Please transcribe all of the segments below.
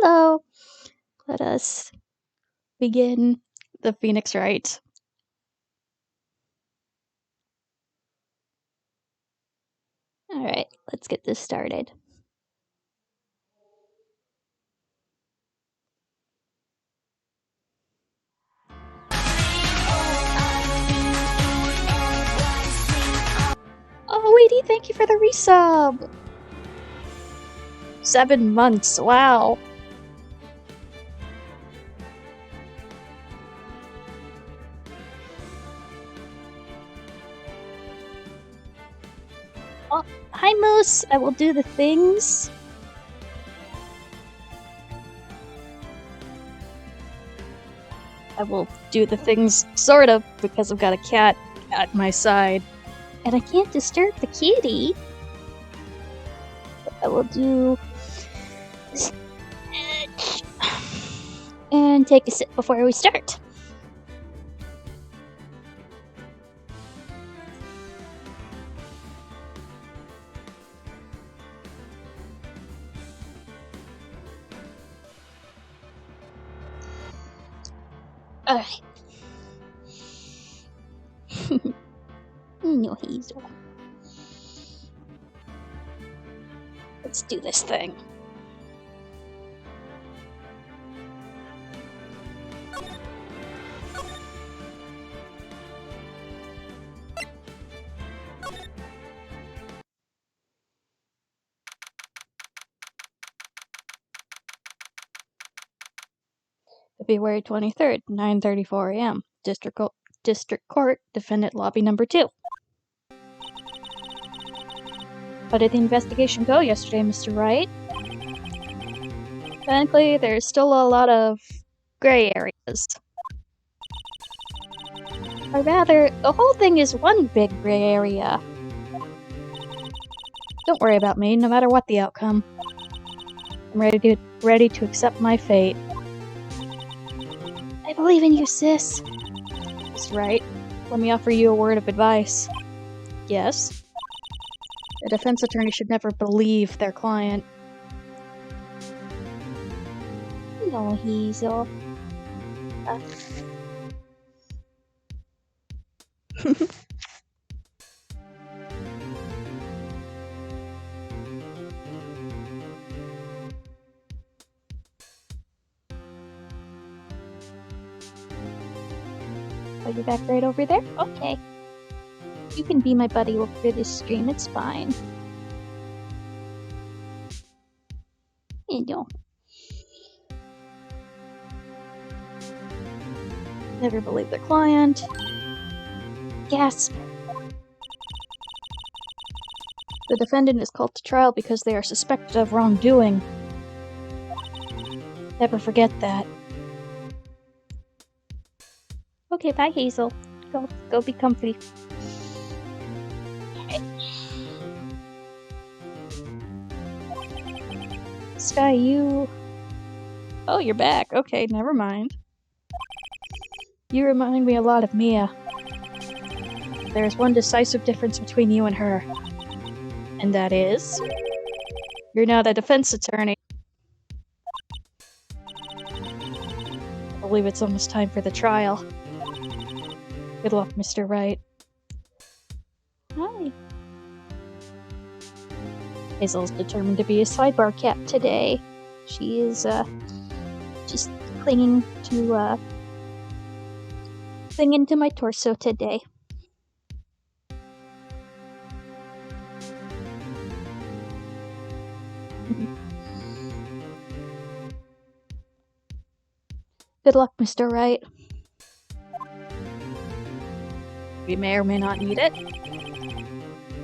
Hello! Let us begin the Phoenix Rite. Alright, let's get this started. Oh, Weedy, thank you for the resub! 7 months, wow! Oh, hi Moose! I will do the things. I will do the things, sort of, because I've got a cat at my side. And I can't disturb the kitty. But I will do stretch and take a sip before we start. Alright. No, Hazel. Let's do this thing. February 23rd, 9:34 a.m. District Court, Defendant Lobby Number 2. How did the investigation go yesterday, Mr. Wright? Frankly, there's still a lot of gray areas. Or rather, the whole thing is one big gray area. Don't worry about me, no matter what the outcome. I'm ready to accept my fate. I believe in you, sis. That's right. Let me offer you a word of advice. Yes? A defense attorney should never believe their client. No, Hazel. Are you back right over there? Okay. You can be my buddy over this stream, it's fine. You know. Never believe their client. Gasp. The defendant is called to trial because they are suspected of wrongdoing. Never forget that. Okay, bye Hazel. Go be comfy. Okay. Sky, you... Oh, you're back. Okay, never mind. You remind me a lot of Mia. There is one decisive difference between you and her. And that is... You're now the defense attorney. I believe it's almost time for the trial. Good luck, Mr. Wright. Hi. Hazel's determined to be a sidebar cat today. She is, just clinging to my torso today. Good luck, Mr. Wright. We may or may not need it.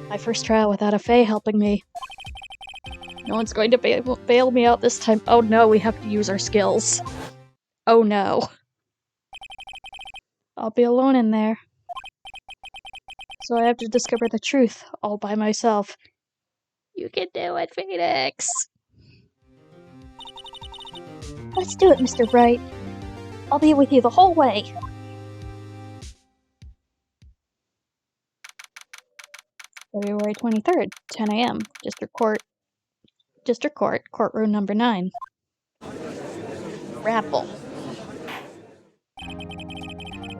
My first trial without a Fae helping me. No one's going to bail me out this time. Oh no, we have to use our skills. Oh no. I'll be alone in there. So I have to discover the truth all by myself. You can do it, Phoenix! Let's do it, Mr. Wright. I'll be with you the whole way. February 23rd, 10 a.m. District Court, Courtroom number 9. Rapple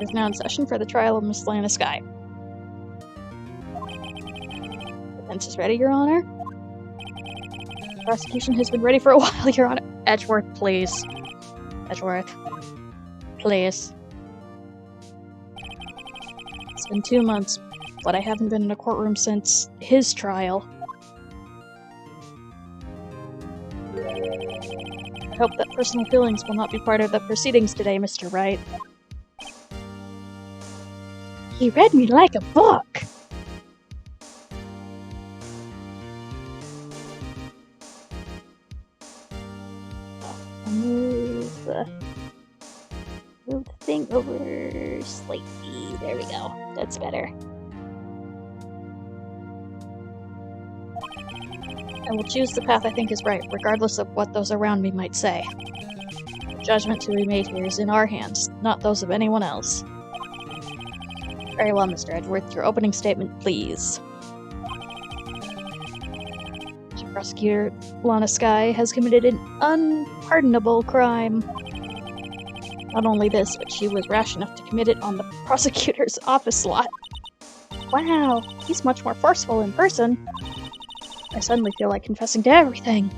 is now in session for the trial of Miss Lana Skye. Defense is ready, Your Honor. Prosecution has been ready for a while, Your Honor. Edgeworth, please. Edgeworth. Please. It's been 2 months, but I haven't been in a courtroom since his trial. I hope that personal feelings will not be part of the proceedings today, Mr. Wright. He read me like a book! Move the thing over slightly. There we go. That's better. I will choose the path I think is right, regardless of what those around me might say. The judgment to be made here is in our hands, not those of anyone else. Very well, Mr. Edgeworth. Your opening statement, please. Prosecutor Lana Skye has committed an unpardonable crime. Not only this, but she was rash enough to commit it on the prosecutor's office lot. Wow, he's much more forceful in person. I suddenly feel like confessing to everything.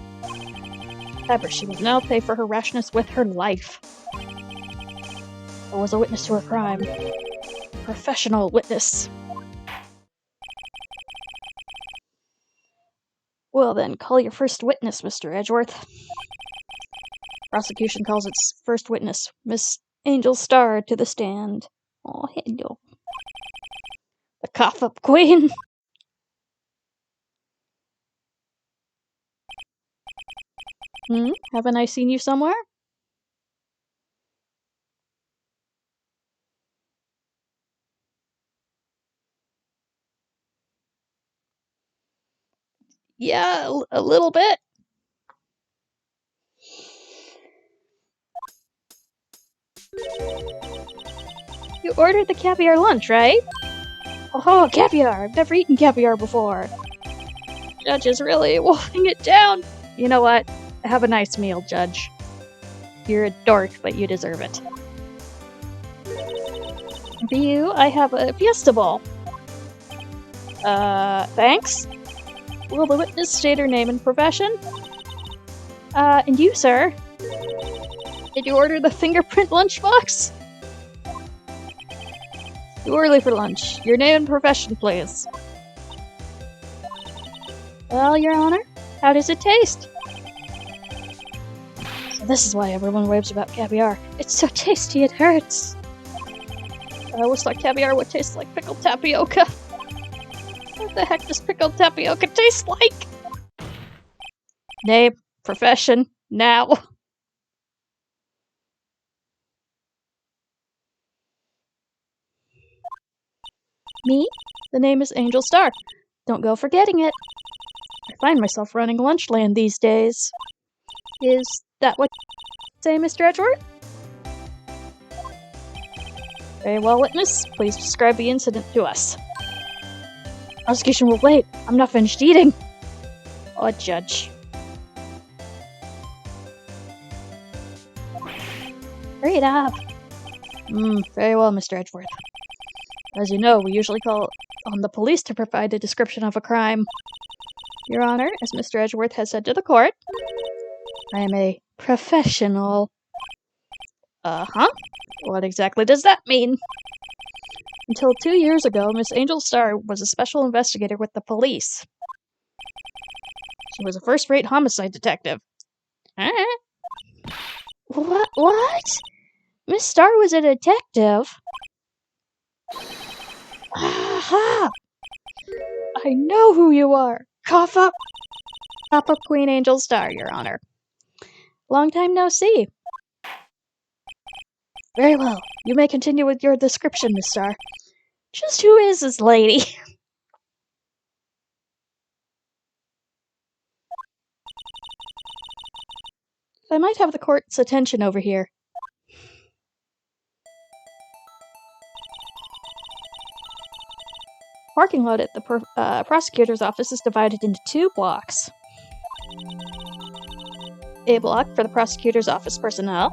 However, she will now pay for her rashness with her life. I was a witness to her crime. A professional witness. Well then, call your first witness, Mr. Edgeworth. Prosecution calls its first witness, Miss Angel Starr, to the stand. Oh, hello. The cough-up queen. Haven't I seen you somewhere? Yeah, a little bit. You ordered the caviar lunch, right? Oh, caviar! I've never eaten caviar before. Judge is really wolfing it down. You know what? Have a nice meal, Judge. You're a dork, but you deserve it. For you, I have a Fiesta Bowl. Thanks? Will the witness state her name and profession? And you, sir? Did you order the fingerprint lunchbox? Too early for lunch. Your name and profession, please. Well, Your Honor, how does it taste? So this is why everyone raves about caviar. It's so tasty it hurts. I always thought caviar would taste like pickled tapioca. What the heck does pickled tapioca taste like? Name, profession, now. Me? The name is Angel Starr. Don't go forgetting it. I find myself running Lunchland these days. Is that what you say, Mr. Edgeworth? Very well, witness. Please describe the incident to us. Prosecution will wait. I'm not finished eating. Oh, Judge. Hurry it up. Very well, Mr. Edgeworth. As you know, we usually call on the police to provide a description of a crime. Your Honor, as Mr. Edgeworth has said to the court, I am a professional. Uh-huh. What exactly does that mean? Until 2 years ago, Miss Angel Starr was a special investigator with the police. She was a first-rate homicide detective. What? Miss Starr was a detective? Aha! I know who you are! Cough up Queen Angel Starr, Your Honor. Long time no see. Very well. You may continue with your description, Miss Starr. Just who is this lady? I might have the court's attention over here. Parking lot at the prosecutor's office is divided into 2 blocks. A block for the prosecutor's office personnel.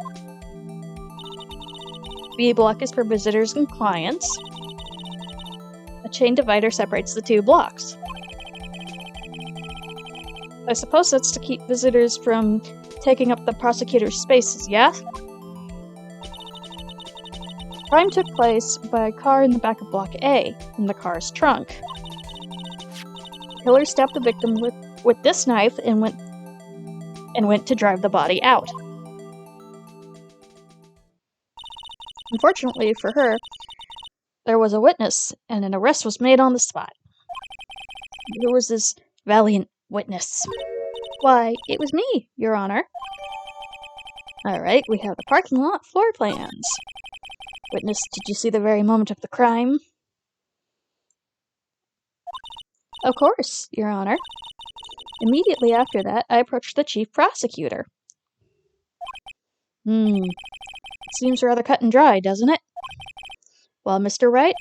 B block is for visitors and clients. A chain divider separates the two blocks. I suppose that's to keep visitors from taking up the prosecutor's spaces, yeah? Crime took place by a car in the back of Block A, in the car's trunk. The killer stabbed the victim with this knife and went to drive the body out. Unfortunately for her, there was a witness, and an arrest was made on the spot. Who was this valiant witness? Why, it was me, Your Honor. Alright, we have the parking lot floor plans. Witness, did you see the very moment of the crime? Of course, Your Honor. Immediately after that, I approached the chief prosecutor. Seems rather cut and dry, doesn't it? Well, Mr. Wright,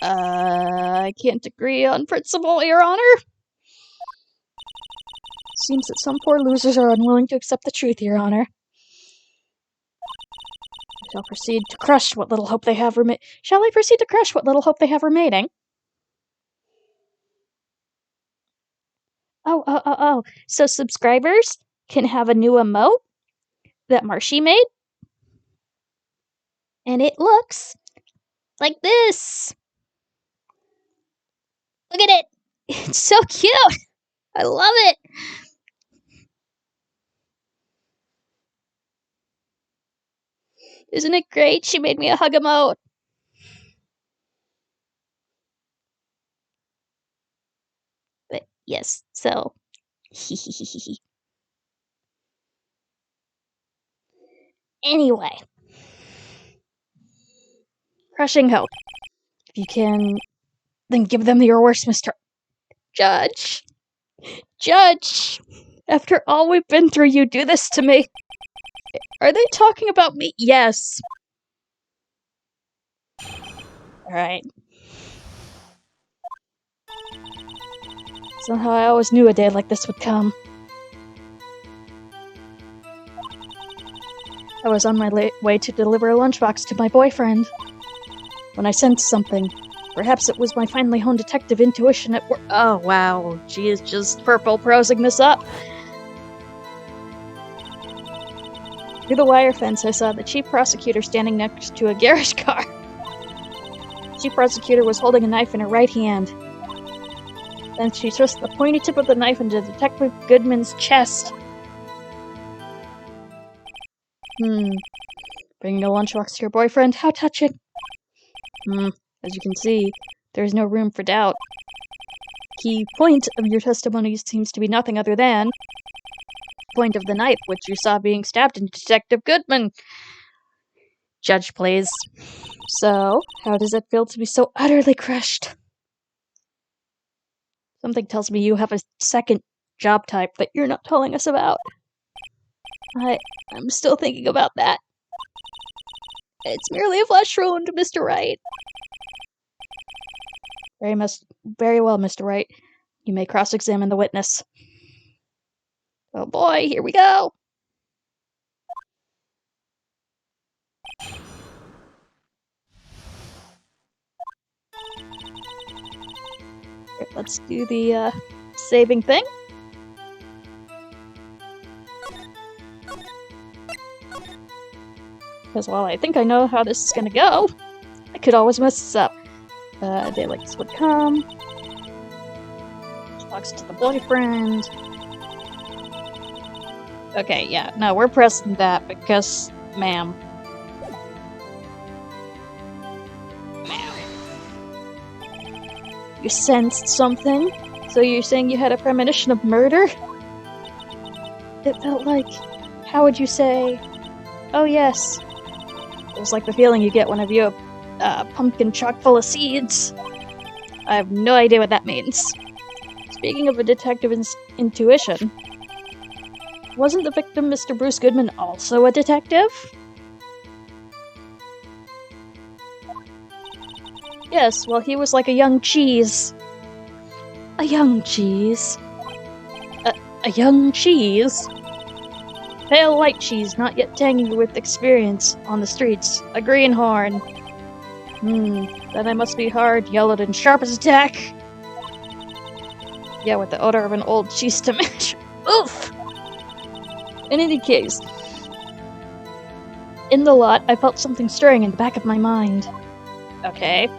I can't agree on principle, Your Honor. Seems that some poor losers are unwilling to accept the truth, Your Honor. I shall proceed to crush what little hope they have Shall I proceed to crush what little hope they have remaining? Oh. So subscribers can have a new emote that Marshy made? And it looks like this. Look at it. It's so cute. I love it. Isn't it great? She made me a hug emote. But yes, so anyway. Crushing hope. If you can, then give them your worst, Mr. Judge. Judge! After all we've been through, you do this to me. Are they talking about me? Yes. Alright. Somehow I always knew a day like this would come. I was on my way to deliver a lunchbox to my boyfriend when I sensed something. Perhaps it was my finely honed detective intuition at work. Oh, wow. She is just purple prosing this up. Through the wire fence, I saw the chief prosecutor standing next to a garage car. The chief prosecutor was holding a knife in her right hand. Then she thrust the pointy tip of the knife into Detective Goodman's chest. Bringing a lunchbox to your boyfriend? How touching. As you can see, there is no room for doubt. Key point of your testimony seems to be nothing other than the point of the knife, which you saw being stabbed into Detective Goodman. Judge, please. So, how does it feel to be so utterly crushed? Something tells me you have a second job type that you're not telling us about. I'm still thinking about that. It's merely a flesh wound, Mr. Wright. Very well, Mr. Wright. You may cross-examine the witness. Oh boy, here we go! Let's do the saving thing. Because while I think I know how this is gonna go, I could always mess this up. A day like this would come. Talks to the boyfriend. Okay, yeah, no, we're pressing that because, ma'am. You sensed something? So you're saying you had a premonition of murder? It felt like... How would you say... Oh yes. It was like the feeling you get whenever you have a pumpkin chock full of seeds. I have no idea what that means. Speaking of a detective's intuition, wasn't the victim Mr. Bruce Goodman also a detective? Yes, well, he was like a young cheese. A young cheese? A young cheese? pale light cheese, not yet tangy with experience on the streets. A greenhorn. Then I must be hard, yellowed, and sharp as a tack. Yeah, with the odor of an old cheese to match. Oof! In any case, in the lot, I felt something stirring in the back of my mind. Okay.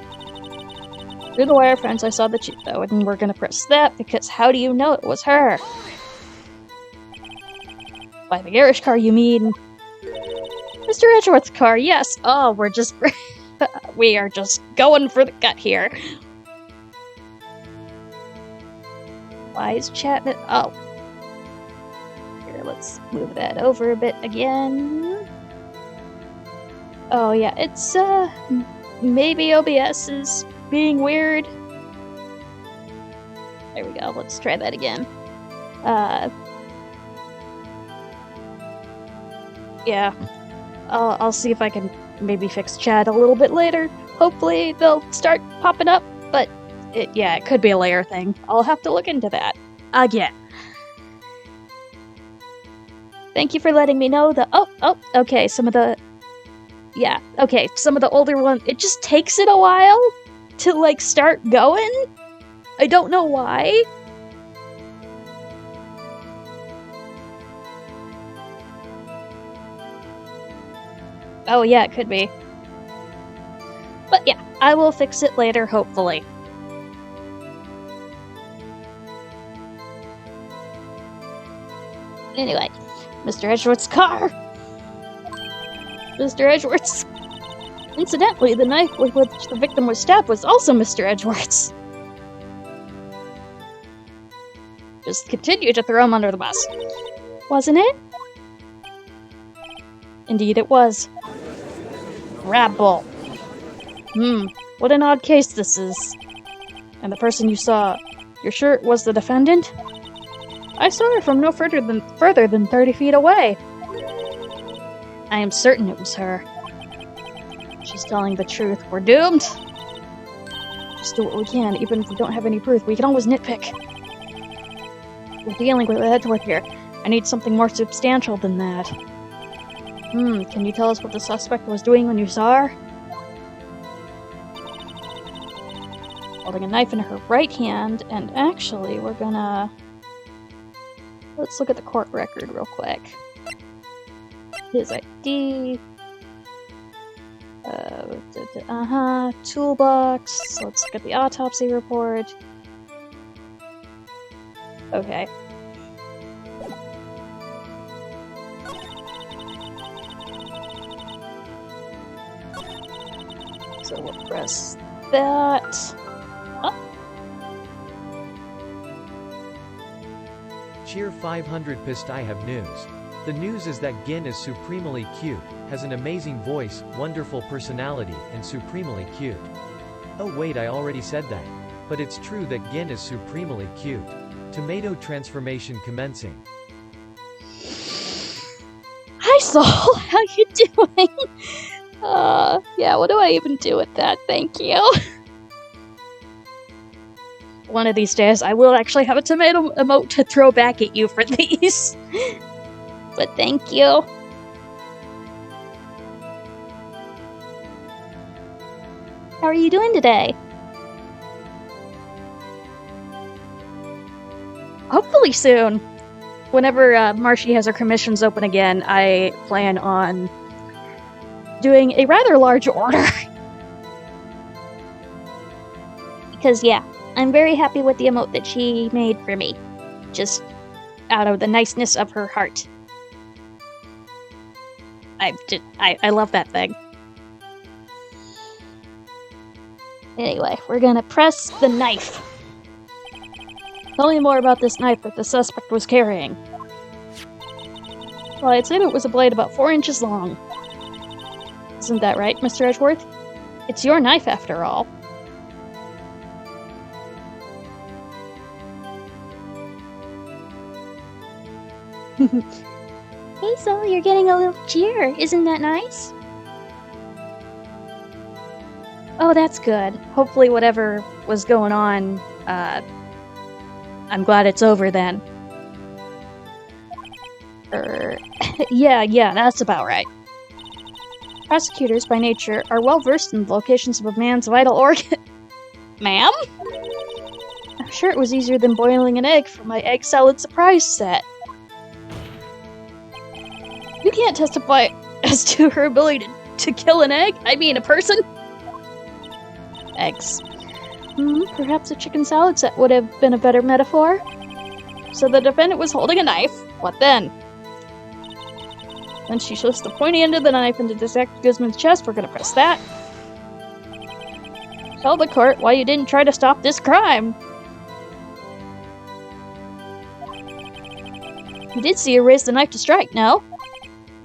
Through the wire fence, I saw the cheese, though, and we're gonna press that, because how do you know it was her? By the garish car, you mean? Mr. Edgeworth's car, yes! Oh, we're just... we are just going for the gut here. Why is Chapman... Oh. Here, let's move that over a bit again. Oh, yeah, it's, maybe OBS is being weird. There we go, let's try that again. Yeah. I'll see if I can maybe fix chat a little bit later. Hopefully they'll start popping up, but it could be a layer thing. I'll have to look into that. Again. Thank you for letting me know the- okay, some of the- yeah, okay, some of the older ones, it just takes it a while to, like, start going? I don't know why. Oh yeah, it could be. But yeah, I will fix it later, hopefully. Anyway, Mr. Edgeworth's car! Mr. Edgeworth's... Incidentally, the knife with which the victim was stabbed was also Mr. Edgeworth's. Just continue to throw him under the bus. Wasn't it? Indeed it was. Rabble. What an odd case this is. And the person you saw, you're sure it was the defendant? I saw her from no further than 30 feet away. I am certain it was her. She's telling the truth. We're doomed. Just do what we can, even if we don't have any proof. We can always nitpick. We're dealing with Edgeworth here. I need something more substantial than that. Can you tell us what the suspect was doing when you saw her? Holding a knife in her right hand, and actually, we're gonna... Let's look at the court record real quick. His ID... toolbox... Let's look at the autopsy report. Okay. So we'll press that. Cheer 500 pissed. I have news. The news is that Gin is supremely cute, has an amazing voice, wonderful personality, and supremely cute. Oh wait, I already said that. But it's true that Gin is supremely cute. Tomato transformation commencing. Hi Saul, how you doing? Yeah, what do I even do with that? Thank you. One of these days, I will actually have a tomato emote to throw back at you for these. But thank you. How are you doing today? Hopefully soon. Whenever Marshy has her commissions open again, I plan on doing a rather large order. Because yeah, I'm very happy with the emote that she made for me. Just out of the niceness of her heart. I love that thing. Anyway, we're gonna press the knife. Tell me more about this knife that the suspect was carrying. Well, I'd say it was a blade about 4 inches long. Isn't that right, Mr. Edgeworth? It's your knife, after all. Hey, Saul, you're getting a little cheer. Isn't that nice? Oh, that's good. Hopefully whatever was going on, I'm glad it's over then. Yeah, that's about right. Prosecutors, by nature, are well versed in the locations of a man's vital organ. Ma'am? I'm sure it was easier than boiling an egg for my egg salad surprise set. You can't testify as to her ability to kill an egg? I mean, a person? Eggs. Perhaps a chicken salad set would have been a better metaphor. So the defendant was holding a knife. What then? Then she shoves the pointy end of the knife into Detective Guzman's chest. We're gonna press that. Tell the court why you didn't try to stop this crime. You did see her raise the knife to strike, no?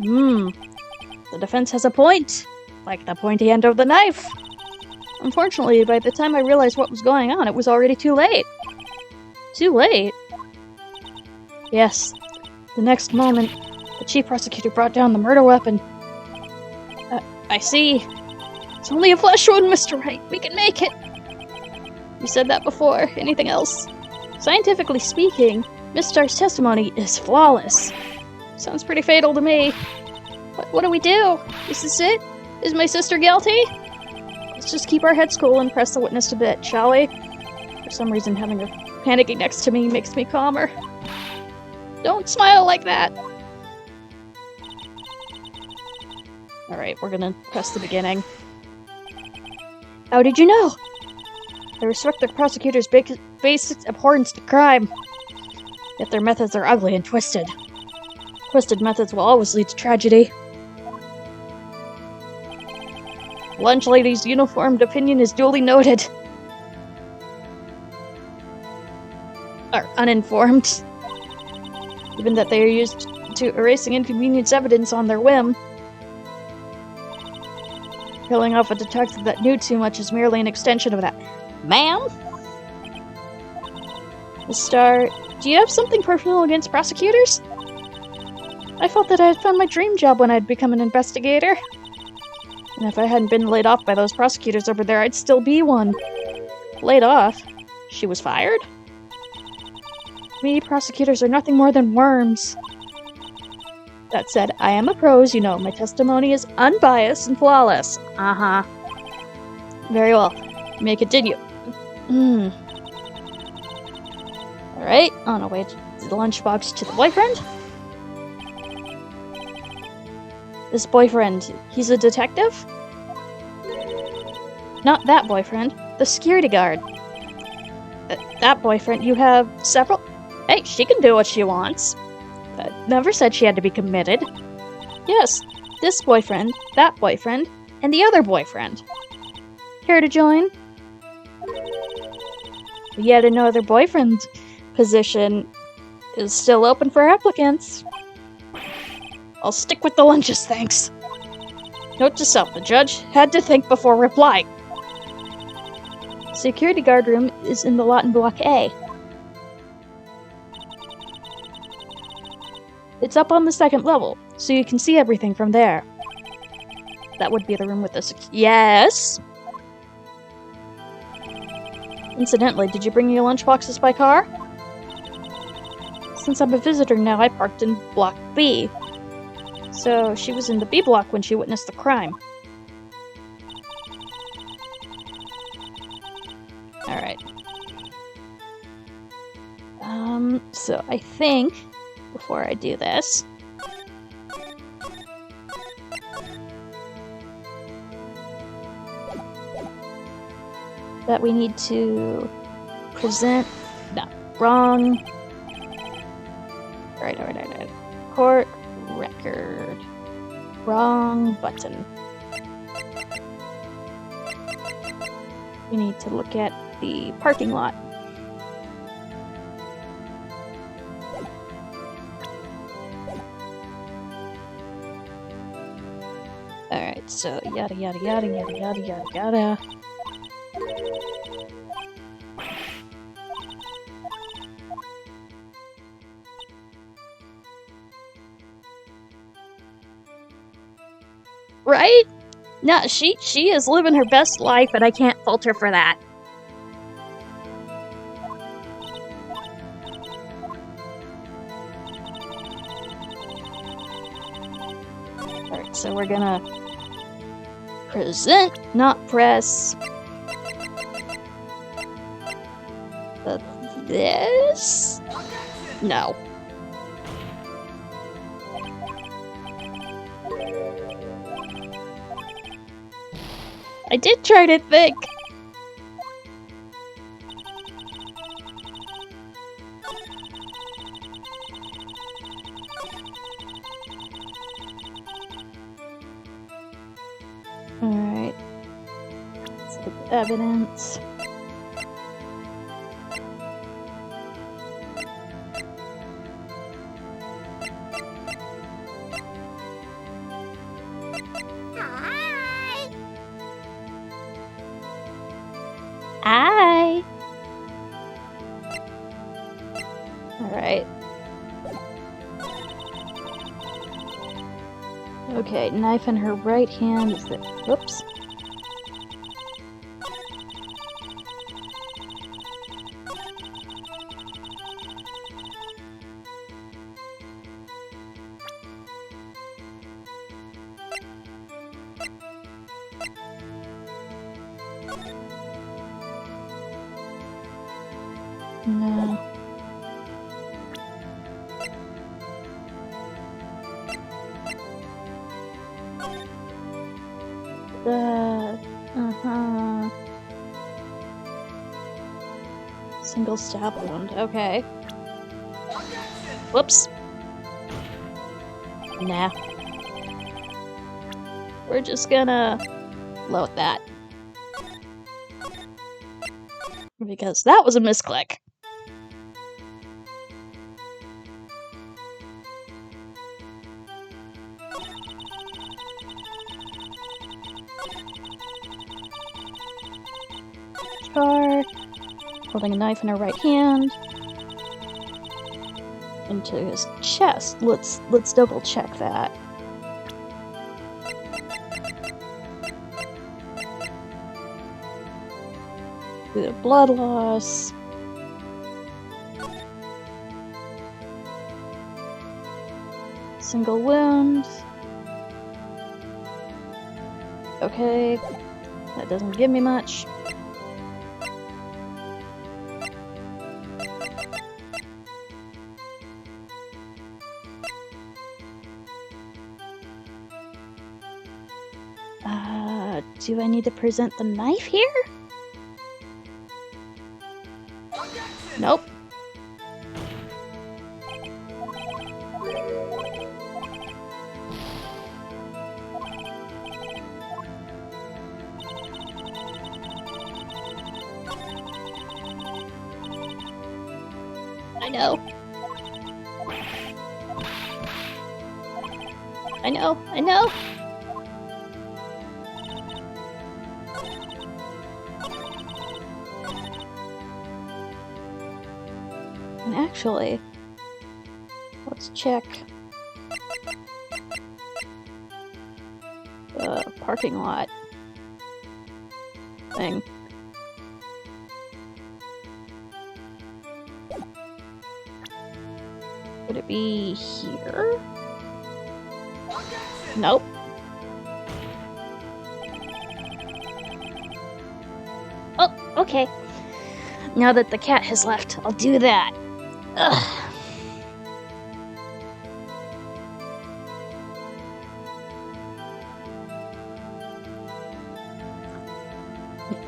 The defense has a point. Like the pointy end of the knife. Unfortunately, by the time I realized what was going on, it was already too late. Too late? Yes. The next moment, the chief prosecutor brought down the murder weapon. I see. It's only a flesh wound, Mr. Wright. We can make it. You said that before. Anything else? Scientifically speaking, Miss Starr's testimony is flawless. Sounds pretty fatal to me. What do we do? Is this it? Is my sister guilty? Let's just keep our heads cool and press the witness a bit, shall we? For some reason, having her panicking next to me makes me calmer. Don't smile like that! Alright, we're gonna press the beginning. How did you know? I respect the prosecutor's basic abhorrence to crime. Yet their methods are ugly and twisted. Twisted methods will always lead to tragedy. Lunch lady's uniformed opinion is duly noted. Or uninformed. Given that they are used to erasing inconvenience evidence on their whim. Killing off a detective that knew too much is merely an extension of that. Ma'am? Miss Starr, do you have something personal against prosecutors? I felt that I had found my dream job when I'd become an investigator. And if I hadn't been laid off by those prosecutors over there, I'd still be one. Laid off? She was fired? To me, prosecutors are nothing more than worms. That said, I am a pro, as you know. My testimony is unbiased and flawless. Uh-huh. Very well. You may continue. Alright, on our way to the lunchbox to the boyfriend. This boyfriend, he's a detective? Not that boyfriend, the security guard. That boyfriend, you have several? Hey, she can do what she wants. Never said she had to be committed. Yes, this boyfriend, that boyfriend, and the other boyfriend. Care to join? Yet another boyfriend position is still open for applicants. I'll stick with the lunches, thanks. Note to self, the judge had to think before replying. Security guard room is in the lot in Block A. It's up on the second level, so you can see everything from there. That would be the room with the Yes? Incidentally, did you bring your lunchboxes by car? Since I'm a visitor now, I parked in Block B. So, she was in the B block when she witnessed the crime. Alright. So I think, before I do this, that we need to present... No, wrong. Right. Court record. Wrong button. We need to look at the parking lot. Alright, so yada yada yada yada yada yada yada. Right? No, she is living her best life, and I can't fault her for that. So we're gonna present, not press. This? No. I did try to think. Alright. So evidence. Hi. Alright. Okay, knife in her right hand. Is that... Whoops. No. Uh-huh. Single stab wound. Okay. Whoops. Nah. We're just gonna load that. Because that was a misclick. Char, holding a knife in her right hand. Into his chest. Let's double check that. Due to blood loss. Single wound. Okay, that doesn't give me much. Do I need to present the knife here? Nope. I know. I know. I know. And actually, let's check the parking lot thing. Would it be here? Nope. Oh, okay. Now that the cat has left, I'll do that. Ugh.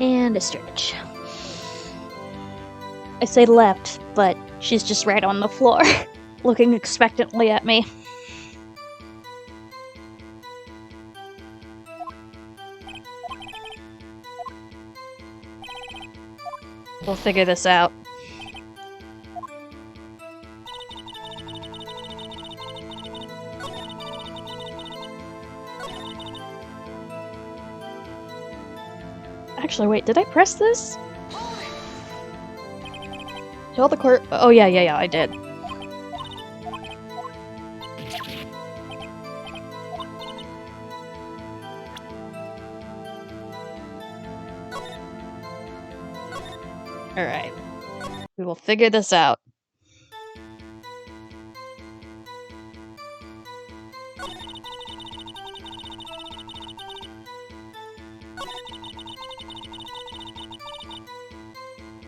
And a stretch. I say left, but she's just right on the floor, looking expectantly at me. We'll figure this out. Actually, wait, did I press this? Tell the court. Oh, yeah, I did. Alright. We will figure this out.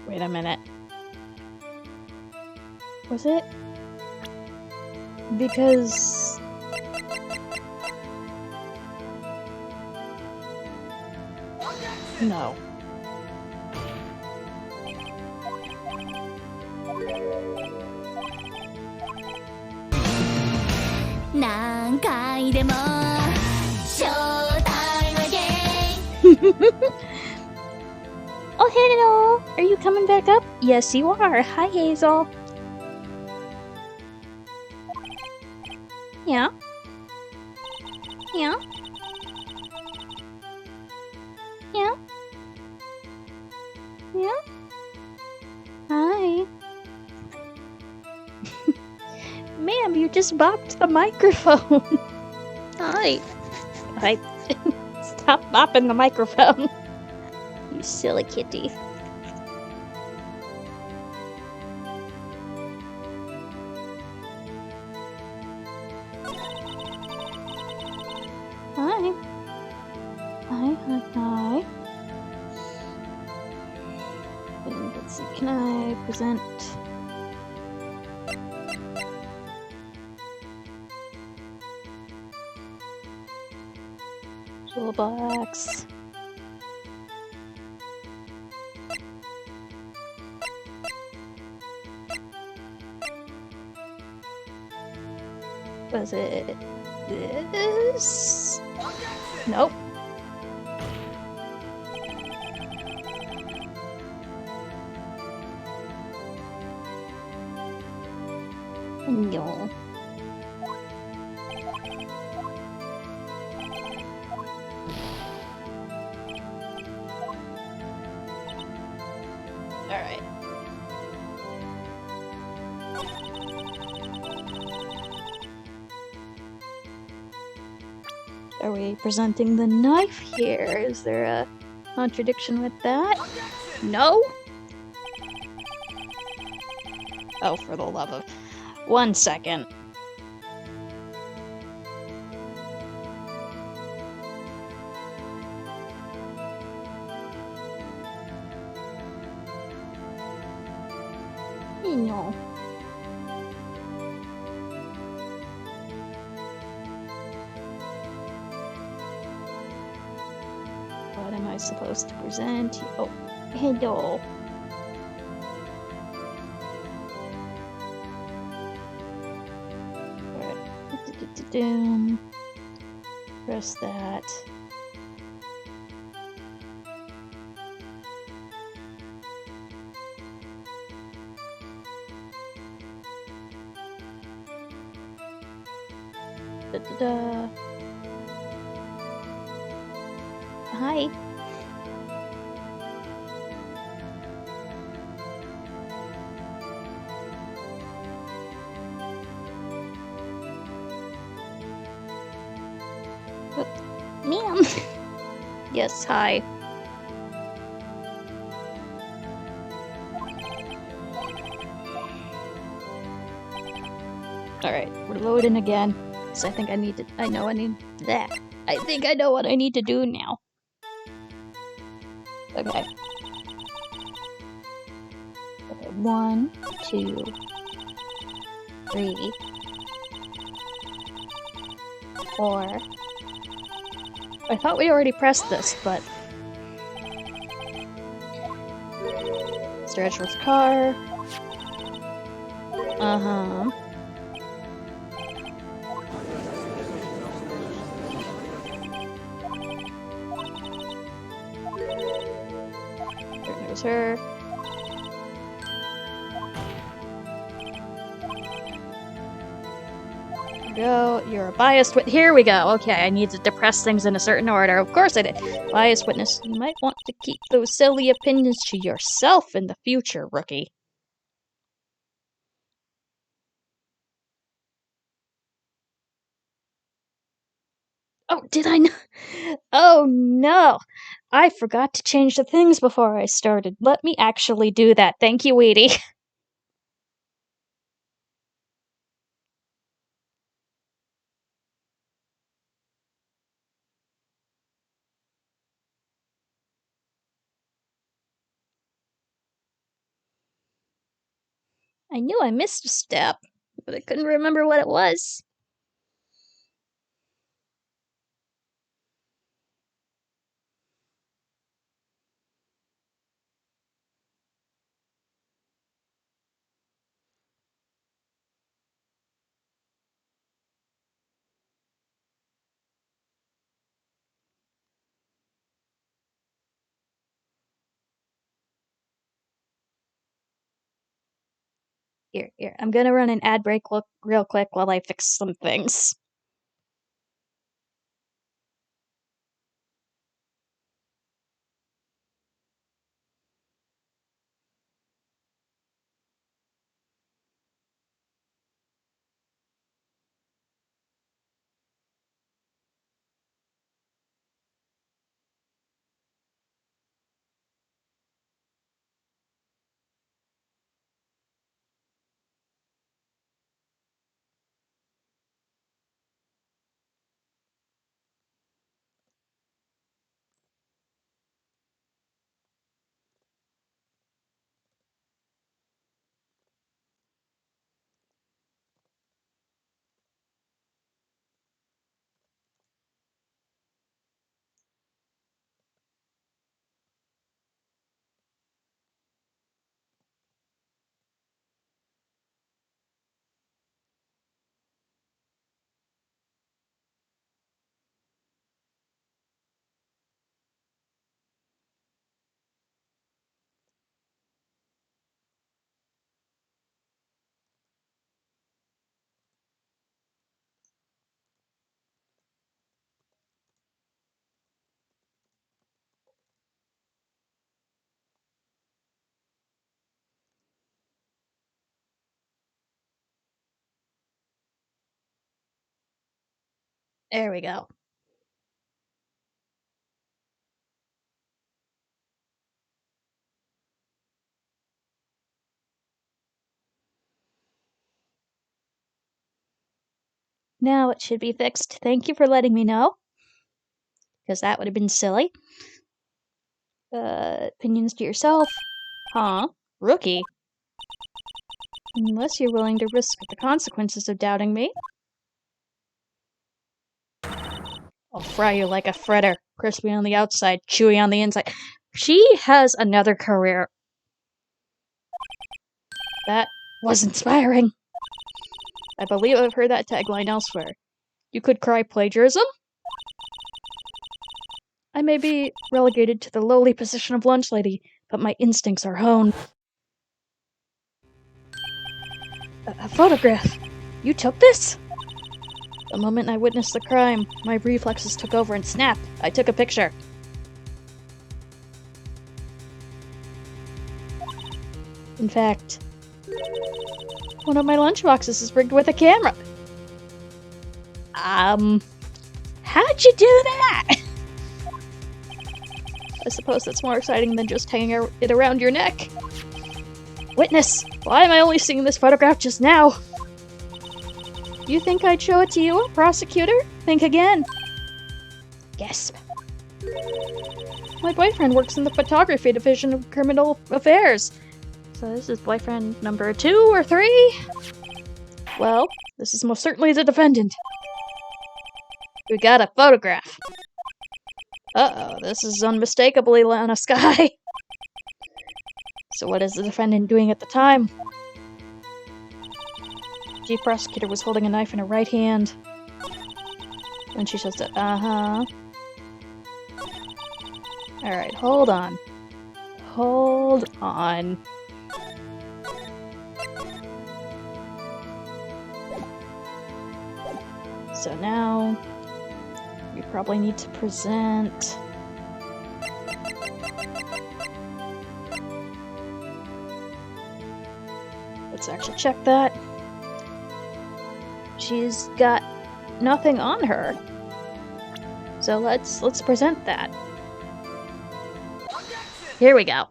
Wait a minute. Was it? Because... No. Oh, hello! Are you coming back up? Yes, you are. Hi, Hazel. Yeah? Yeah? Yeah? Yeah? Hi. Ma'am, you just bopped the microphone. Hi. Hi. Stop bopping the microphone. You silly kitty. Hi. Hi, hi, hi. And let's see, can I present? Toolbox. Was it this? Nope. No. Alright. Are we presenting the knife here? Is there a contradiction with that? No? Oh, for the love of... 1 second. No. What am I supposed to present? Oh, hello. Alright. Press that. Da-da-da. Hi. Ma'am. Yes, hi. Alright, we're loading again. Because I think I need that. I think I know what I need to do now. Okay. Okay, 1, 2, 3, 4. I thought we already pressed this, but... Stretch with car. Uh-huh. There's her. Go. You're a biased witness. Here we go. Okay, I need to depress things in a certain order. Of course I did. Biased witness. You might want to keep those silly opinions to yourself in the future, rookie. Oh, did I Oh no! I forgot to change the things before I started. Let me actually do that. Thank you, Weedy. I knew I missed a step, but I couldn't remember what it was. Here. I'm gonna run an ad break real quick while I fix some things. There we go. Now it should be fixed. Thank you for letting me know. Because that would have been silly. Opinions to yourself. Huh? Rookie? Unless you're willing to risk the consequences of doubting me. I'll fry you like a fritter. Crispy on the outside, chewy on the inside. She has another career. That was inspiring. I believe I've heard that tagline elsewhere. You could cry plagiarism? I may be relegated to the lowly position of lunch lady, but my instincts are honed. A photograph! You took this? The moment I witnessed the crime, my reflexes took over and snap, I took a picture. In fact, one of my lunchboxes is rigged with a camera. How'd you do that? I suppose that's more exciting than just hanging it around your neck. Witness, why am I only seeing this photograph just now? You think I'd show it to you, prosecutor? Think again. Gasp. My boyfriend works in the photography division of criminal affairs. So this is boyfriend number 2 or 3? Well, this is most certainly the defendant. We got a photograph. Uh-oh, this is unmistakably Lana Skye. So what is the defendant doing at the time? Chief prosecutor was holding a knife in her right hand. And she says, uh-huh. Alright, hold on. Hold on. So now, we probably need to present... Let's actually check that. She's got nothing on her. So let's present that. Here we go.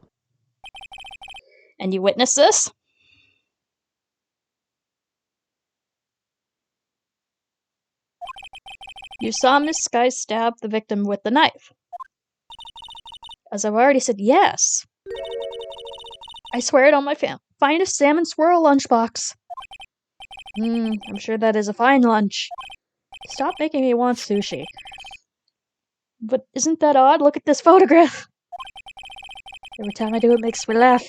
And you witness this? You saw Miss Skye stab the victim with the knife. As I've already said, yes. I swear it on my finest salmon swirl lunchbox. I'm sure that is a fine lunch. Stop making me want sushi. But isn't that odd? Look at this photograph. Every time I do it makes me laugh.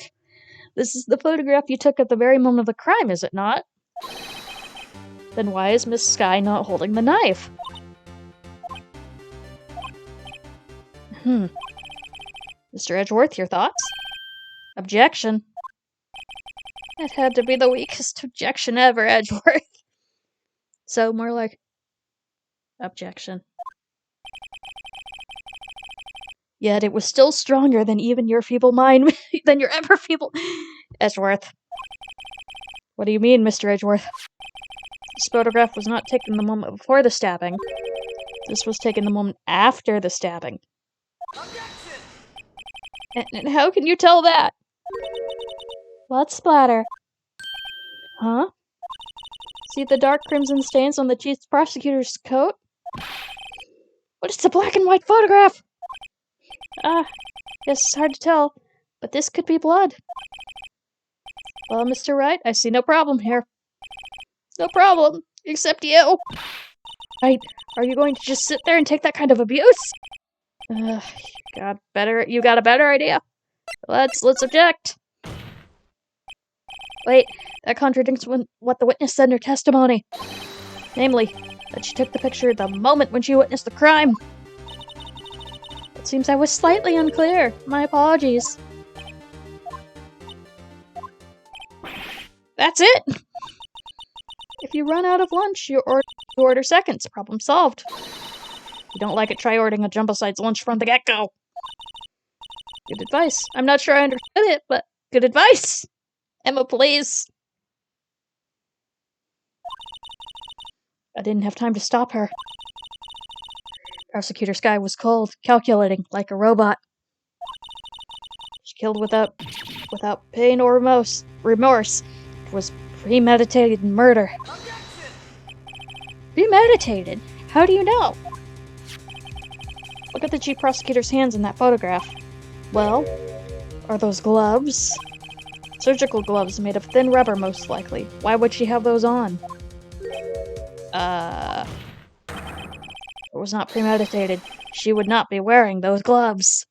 This is the photograph you took at the very moment of the crime, is it not? Then why is Miss Sky not holding the knife? Mr. Edgeworth, your thoughts? Objection. That had to be the weakest objection ever, Edgeworth. So, more like... objection. Yet it was still stronger than even your feeble mind, than your ever feeble... Edgeworth. What do you mean, Mr. Edgeworth? This photograph was not taken the moment before the stabbing. This was taken the moment after the stabbing. And how can you tell that? Blood splatter. Huh? See the dark crimson stains on the chief prosecutor's coat? But it's a black and white photograph! Yes, it's hard to tell, but this could be blood. Well, Mr. Wright, I see no problem here. No problem, except you. Right, are you going to just sit there and take that kind of abuse? You got a better idea? Let's object. Wait, that contradicts what the witness said in her testimony. Namely, that she took the picture the moment when she witnessed the crime. It seems I was slightly unclear. My apologies. That's it! If you run out of lunch, you order seconds. Problem solved. If you don't like it, try ordering a jumbo-sized lunch from the get-go. Good advice. I'm not sure I understood it, but good advice! Emma, please. I didn't have time to stop her. Prosecutor Sky was cold, calculating, like a robot. She killed without pain or remorse. It was premeditated murder. Premeditated? How do you know? Look at the chief prosecutor's hands in that photograph. Well, are those gloves? Surgical gloves made of thin rubber, most likely. Why would she have those on? It was not premeditated. She would not be wearing those gloves.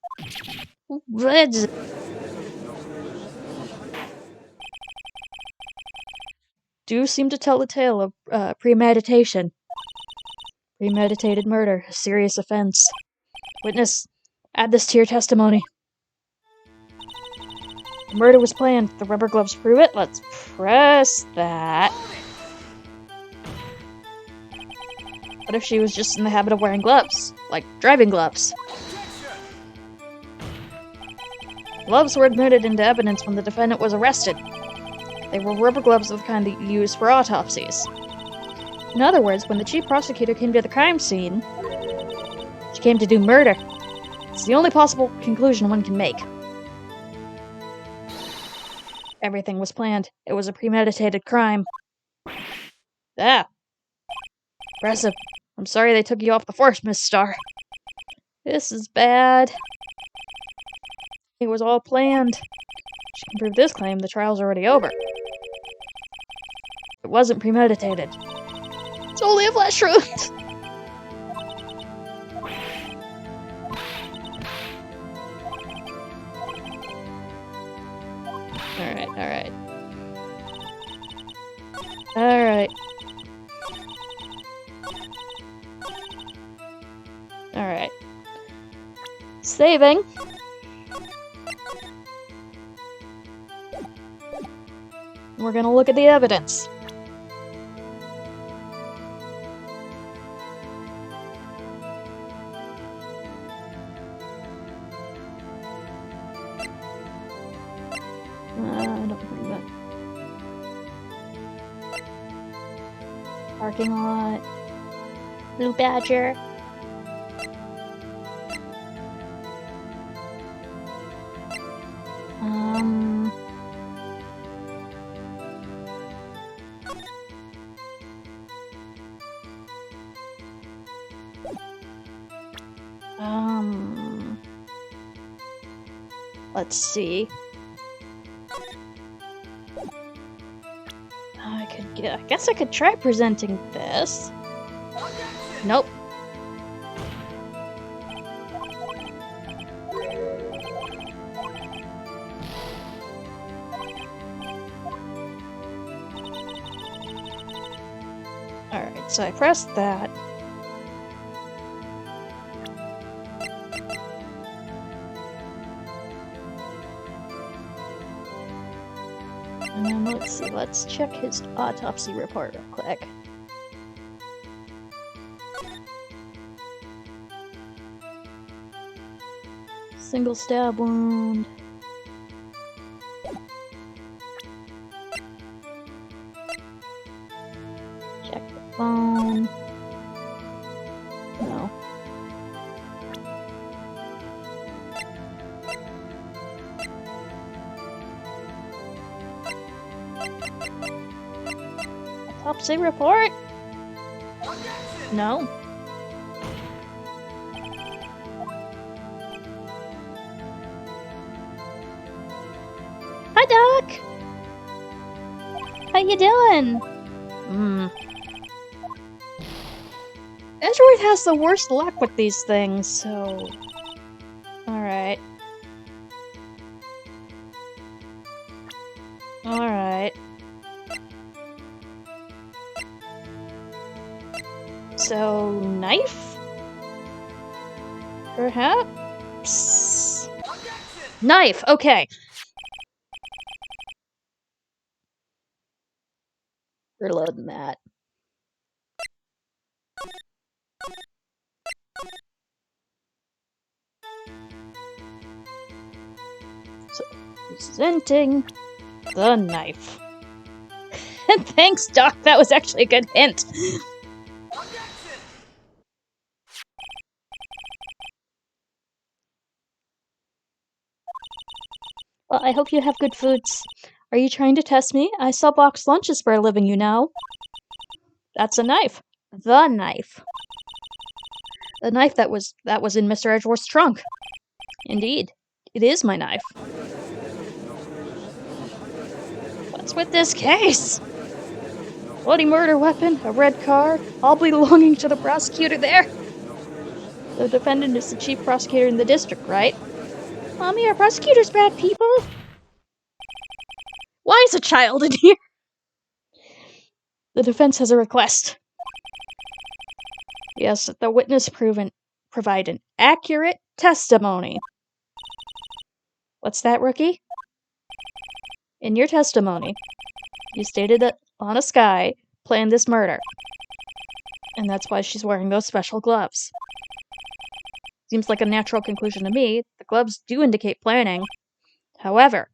Do seem to tell the tale of premeditation. Premeditated murder, a serious offense. Witness, add this to your testimony. The murder was planned. The rubber gloves prove it. Let's press that. What if she was just in the habit of wearing gloves? Like driving gloves? Gloves were admitted into evidence when the defendant was arrested. They were rubber gloves of the kind that you use for autopsies. In other words, when the chief prosecutor came to the crime scene, she came to do murder. It's the only possible conclusion one can make. Everything was planned. It was a premeditated crime. Ah. Impressive. I'm sorry they took you off the force, Miss Starr. This is bad. It was all planned. She can prove this claim, the trial's already over. It wasn't premeditated. It's only a flesh wound! Alright. Alright. Saving. We're gonna look at the evidence. I don't think that. Parking lot. Blue Badger. Let's see. Yeah, I guess I could try presenting this. Nope. Alright, so I pressed that. And then let's see, let's check his autopsy report real quick. Single stab wound. Check the phone. No. Autopsy report? No. Hi, Doc! How you doing? Edgeworth has the worst luck with these things, so... Alright. Alright. So, knife? Perhaps? Knife, okay. Reloading that. So, presenting the knife. Thanks, Doc. That was actually a good hint. Well, I hope you have good foods. Are you trying to test me? I sell boxed lunches for a living, you know. That's a knife. The knife. The knife that was in Mr. Edgeworth's trunk. Indeed. It is my knife. What's with this case? Bloody murder weapon, a red car, all belonging to the prosecutor there. The defendant is the chief prosecutor in the district, right? Mommy, are prosecutors bad people? Why is a child in here? The defense has a request. Yes, that the witness provide an accurate testimony. What's that, rookie? In your testimony, you stated that Lana Skye planned this murder. And that's why she's wearing those special gloves. Seems like a natural conclusion to me. The gloves do indicate planning. However,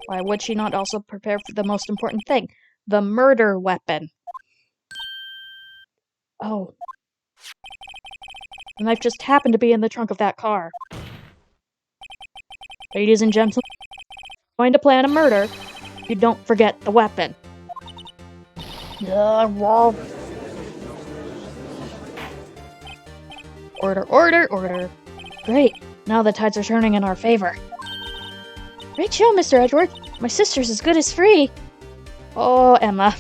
why would she not also prepare for the most important thing? The murder weapon. Oh. The knife just happened to be in the trunk of that car. Ladies and gentlemen, going to plan a murder, you don't forget the weapon. Order, order, order. Great. Now the tides are turning in our favor. Great show, Mr. Edgeworth. My sister's as good as free. Oh, Emma.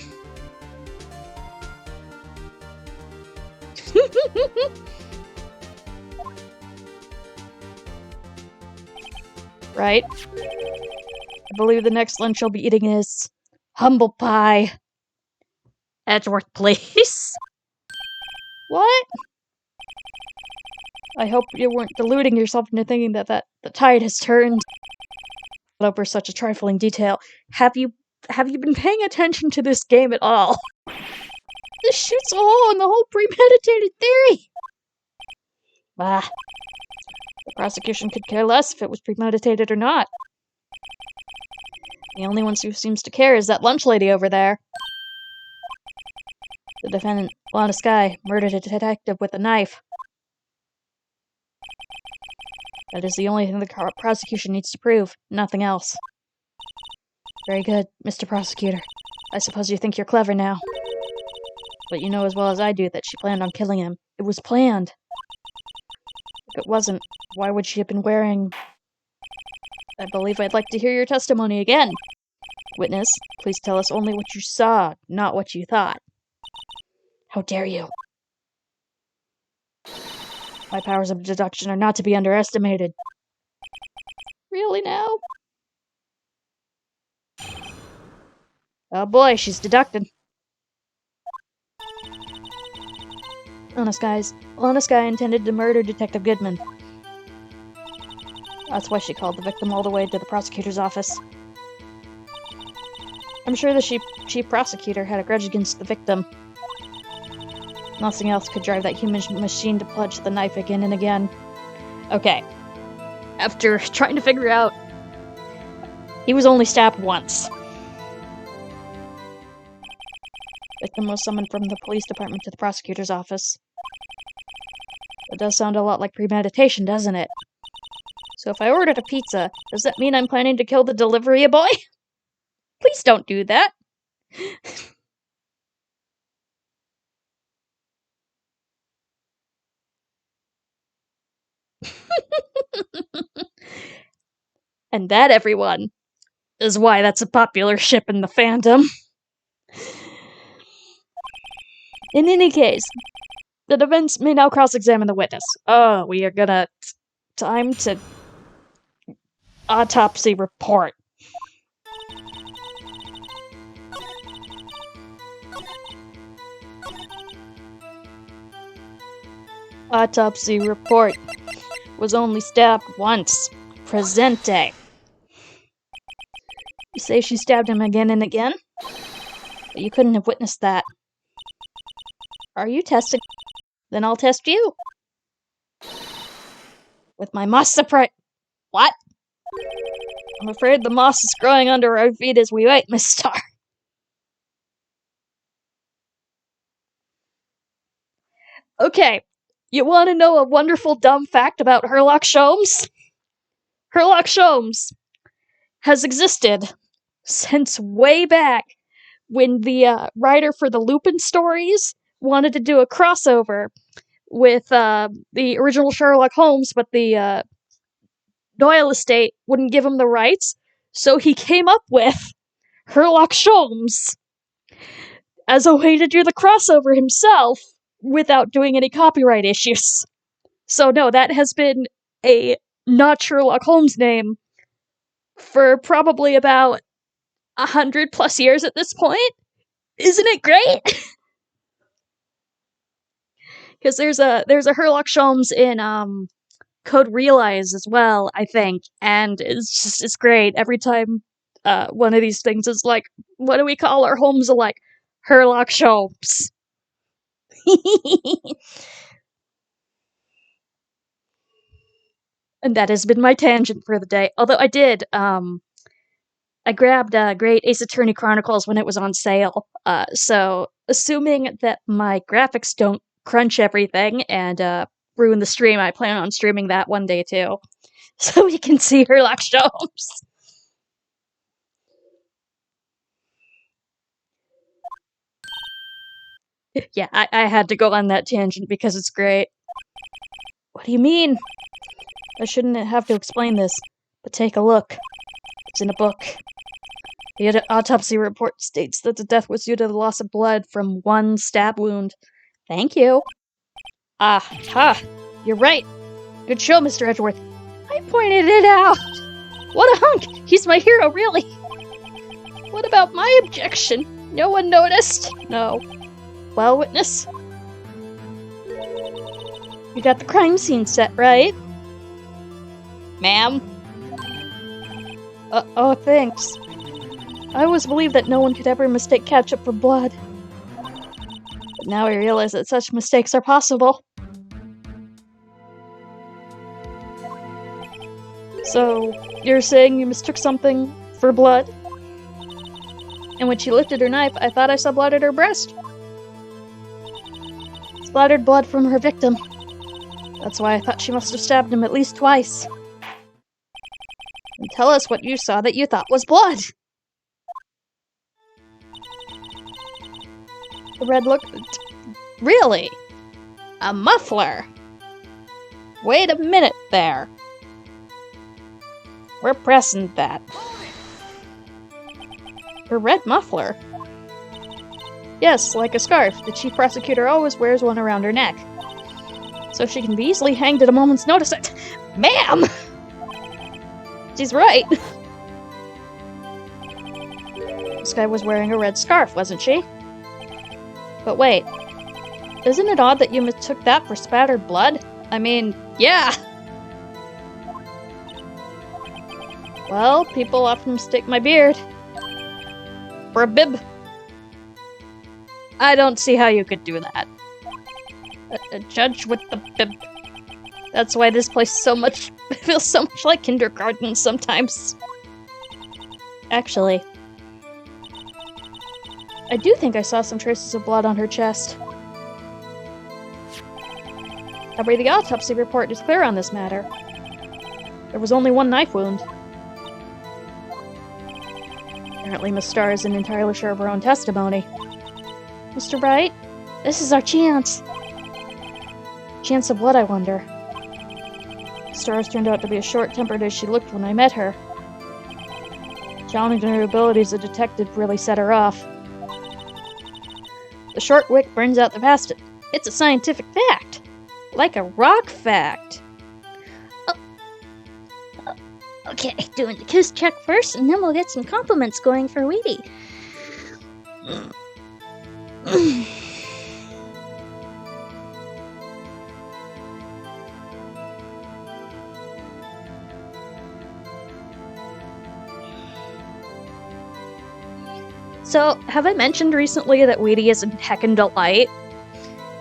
Right? I believe the next lunch you'll be eating is humble pie. Edgeworth, please. What? I hope you weren't deluding yourself into thinking that the tide has turned over such a trifling detail. Have you been paying attention to this game at all? This shoots a hole in the whole premeditated theory. Bah. The prosecution could care less if it was premeditated or not. The only one who seems to care is that lunch lady over there. The defendant, Lana Skye, murdered a detective with a knife. That is the only thing the prosecution needs to prove, nothing else. Very good, Mr. Prosecutor. I suppose you think you're clever now. But you know as well as I do that she planned on killing him. It was planned. If it wasn't, why would she have been wearing... I believe I'd like to hear your testimony again. Witness, please tell us only what you saw, not what you thought. How dare you? My powers of deduction are not to be underestimated. Really now? Oh boy, she's deducted. Honest guys, Honest Guy intended to murder Detective Goodman. That's why she called the victim all the way to the prosecutor's office. I'm sure the chief prosecutor had a grudge against the victim. Nothing else could drive that human machine to plunge the knife again and again. Okay. After trying to figure out, he was only stabbed once. Victim was summoned from the police department to the prosecutor's office. It does sound a lot like premeditation, doesn't it? So if I ordered a pizza, does that mean I'm planning to kill the delivery boy? Please don't do that. And that, everyone, is why that's a popular ship in the fandom. In any case, the defense may now cross-examine the witness. Oh, we are gonna... Time to... Autopsy report. Autopsy report. Was only stabbed once. Presente. You say she stabbed him again and again? But you couldn't have witnessed that. Are you testing? Then I'll test you. With my moss surprise. What? I'm afraid the moss is growing under our feet as we wait, Miss Star. Okay, you want to know a wonderful dumb fact about Herlock Sholmes? Herlock Sholmes has existed since way back when the writer for the Lupin stories wanted to do a crossover with the original Sherlock Holmes, but the Doyle estate wouldn't give him the rights, so he came up with Herlock Sholmes as a way to do the crossover himself without doing any copyright issues. So no, that has been a not Sherlock Holmes name for probably about 100+ years at this point. Isn't it great? Because there's a Herlock Sholmes in Code Realize as well, I think, and it's great every time one of these things is like, what do we call our Holmes alike? Herlock Sholmes. And that has been my tangent for the day. Although I did, I grabbed Great Ace Attorney Chronicles when it was on sale. So assuming that my graphics don't crunch everything and ruin the stream, I plan on streaming that one day too. So we can see Herlock Sholmes. Yeah, I had to go on that tangent because it's great. What do you mean? I shouldn't have to explain this, but take a look. It's in a book. The autopsy report states that the death was due to the loss of blood from one stab wound. Thank you. Ha! You're right. Good show, Mr. Edgeworth. I pointed it out. What a hunk! He's my hero, really. What about my objection? No one noticed? No. Well, witness? You got the crime scene set, right? Ma'am? Oh, thanks. I always believed that no one could ever mistake ketchup for blood. But now I realize that such mistakes are possible. So, you're saying you mistook something for blood? And when she lifted her knife, I thought I saw blood at her breast. Splattered blood from her victim. That's why I thought she must have stabbed him at least twice. And tell us what you saw that you thought was blood. The red look... Really? A muffler? Wait a minute there. We're pressing that. Her red muffler? Yes, like a scarf. The chief prosecutor always wears one around her neck. So she can be easily hanged at a moment's notice. Ma'am! She's right. This guy was wearing a red scarf, wasn't she? But wait. Isn't it odd that you mistook that for spattered blood? I mean, yeah! Well, people often mistake my beard for a bib. I don't see how you could do that. A judge with the bib. That's why this place feels so much like kindergarten sometimes. Actually, I do think I saw some traces of blood on her chest. However, the autopsy report is clear on this matter. There was only one knife wound. Apparently, Miss Starr isn't entirely sure of her own testimony. Mr. Bright, this is our chance. Chance of what, I wonder? Star's turned out to be as short-tempered as she looked when I met her. Challenging her abilities as a detective really set her off. The short wick burns out the past. It's a scientific fact. Like a rock fact. Okay, doing the kiss check first, and then we'll get some compliments going for Wheatie. So, have I mentioned recently that Wheatie is a heckin' delight?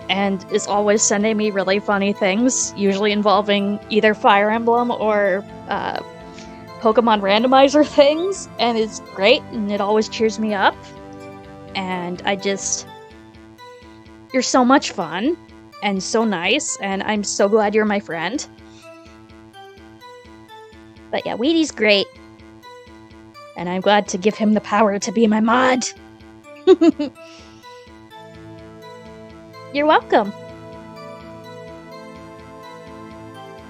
And is always sending me really funny things, usually involving either Fire Emblem or Pokemon randomizer things, and it's great, and it always cheers me up. And you're so much fun, and so nice, and I'm so glad you're my friend. But yeah, Wheatie's great. And I'm glad to give him the power to be my mod. You're welcome.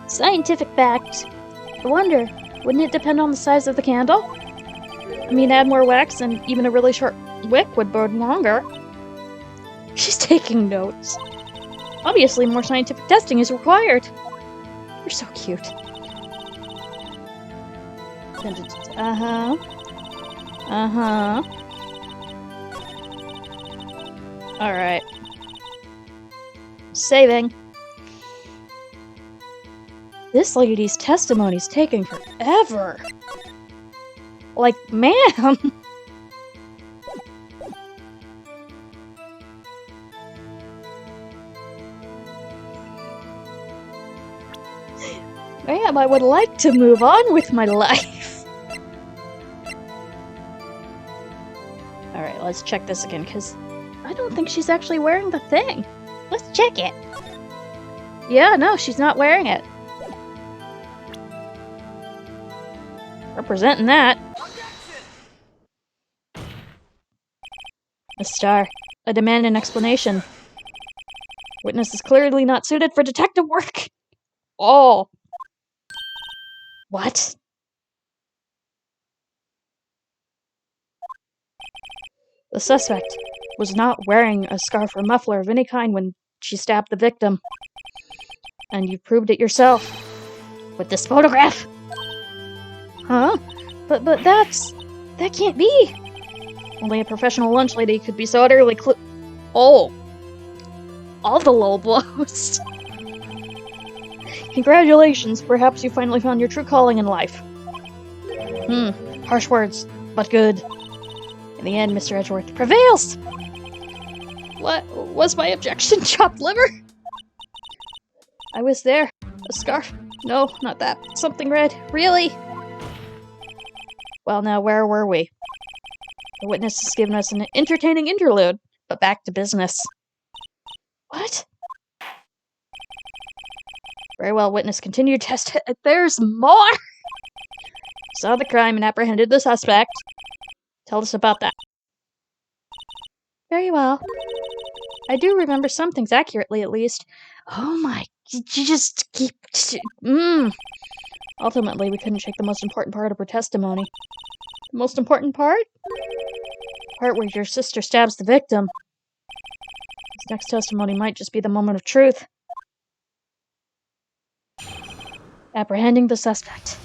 Scientific fact. I wonder, wouldn't it depend on the size of the candle? I mean, add more wax and even a really short wick would burn longer. She's taking notes. Obviously, more scientific testing is required. You're so cute. Uh-huh. Uh-huh. Alright. Saving. This lady's testimony's taking forever. Like, ma'am! Ma'am, I would like to move on with my life. Alright, let's check this again, because I don't think she's actually wearing the thing. Let's check it. Yeah, no, she's not wearing it. Representing that. Miss Starr, I demand an explanation. Witness is clearly not suited for detective work. Oh. What? The suspect was not wearing a scarf or muffler of any kind when she stabbed the victim. And you proved it yourself. With this photograph. Huh? But that can't be. Only a professional lunch lady could be so utterly Oh. All the low blows. Congratulations, perhaps you finally found your true calling in life. Harsh words, but good. In the end, Mr. Edgeworth prevails! What was my objection? Chopped liver? I was there. A scarf? No, not that. Something red. Really? Well, now, where were we? The witness has given us an entertaining interlude, but back to business. What? Very well, witness, continue test. There's more! Saw the crime and apprehended the suspect. Tell us about that. Very well. I do remember some things accurately, at least. Oh my, you just keep... Ultimately, we couldn't shake the most important part of her testimony. The most important part? part where your sister stabs the victim. This next testimony might just be the moment of truth. Apprehending the suspect.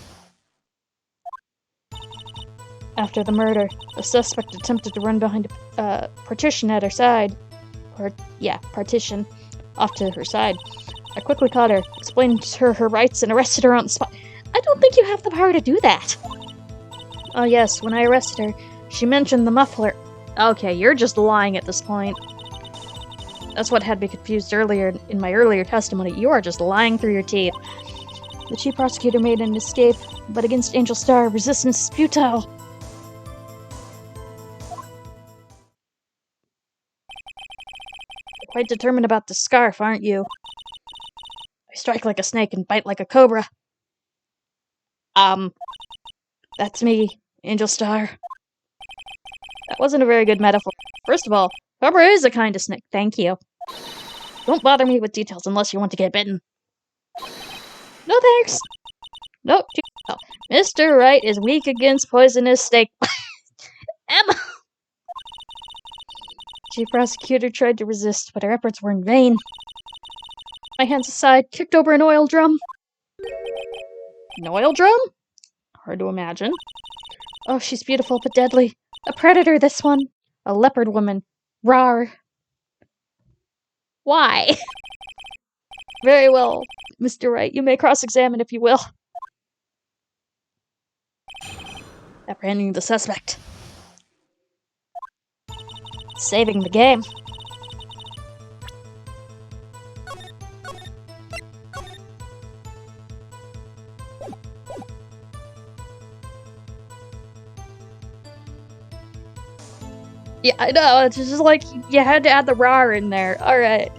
After the murder, the suspect attempted to run behind a partition at her side. Partition. Off to her side. I quickly caught her, explained to her her rights, and arrested her on the spot. I don't think you have the power to do that. Oh yes, when I arrested her, she mentioned the muffler. Okay, you're just lying at this point. That's what had me confused earlier in my earlier testimony. You are just lying through your teeth. The chief prosecutor made an escape, but against Angel Star, resistance is futile. Quite determined about the scarf, aren't you? I strike like a snake and bite like a cobra. That's me, Angel Star. That wasn't a very good metaphor. First of all, cobra is a kind of snake, thank you. Don't bother me with details unless you want to get bitten. No thanks. Nope. No. Mr. Wright is weak against poisonous snake. Emma! Chief prosecutor tried to resist, but her efforts were in vain. My hands aside, kicked over an oil drum. An oil drum? Hard to imagine. Oh, she's beautiful but deadly. A predator, this one. A leopard woman. Rawr. Why? Very well, Mr. Wright. You may cross-examine if you will. Apprehending the suspect. Saving the game. Yeah, I know, it's just like, you had to add the raw in there. Alright.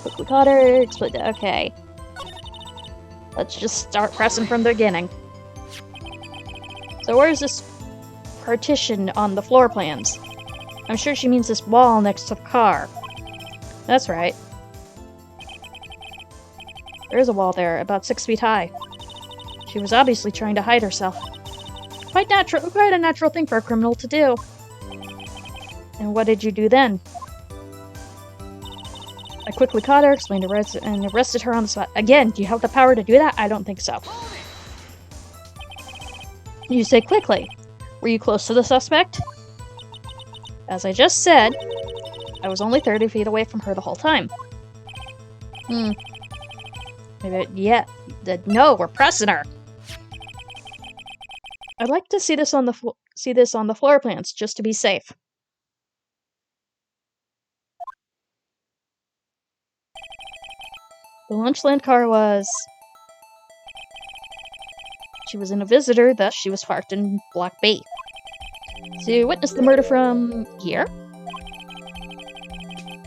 Quickly caught her, explain that. Okay. Let's just start pressing from the beginning. So where's this partition on the floor plans? I'm sure she means this wall next to the car. That's right. There's a wall there, about 6 feet high. She was obviously trying to hide herself. Quite a natural thing for a criminal to do. And what did you do then? I quickly caught her, explained and arrested her on the spot. Again, do you have the power to do that? I don't think so. You say quickly. Were you close to the suspect? As I just said, I was only 30 feet away from her the whole time. Maybe, yeah. No, we're pressing her. I'd like to see this on the floor plans, just to be safe. The Lunchland car was... She was in a visitor, thus she was parked in Block B. So you witnessed the murder from here?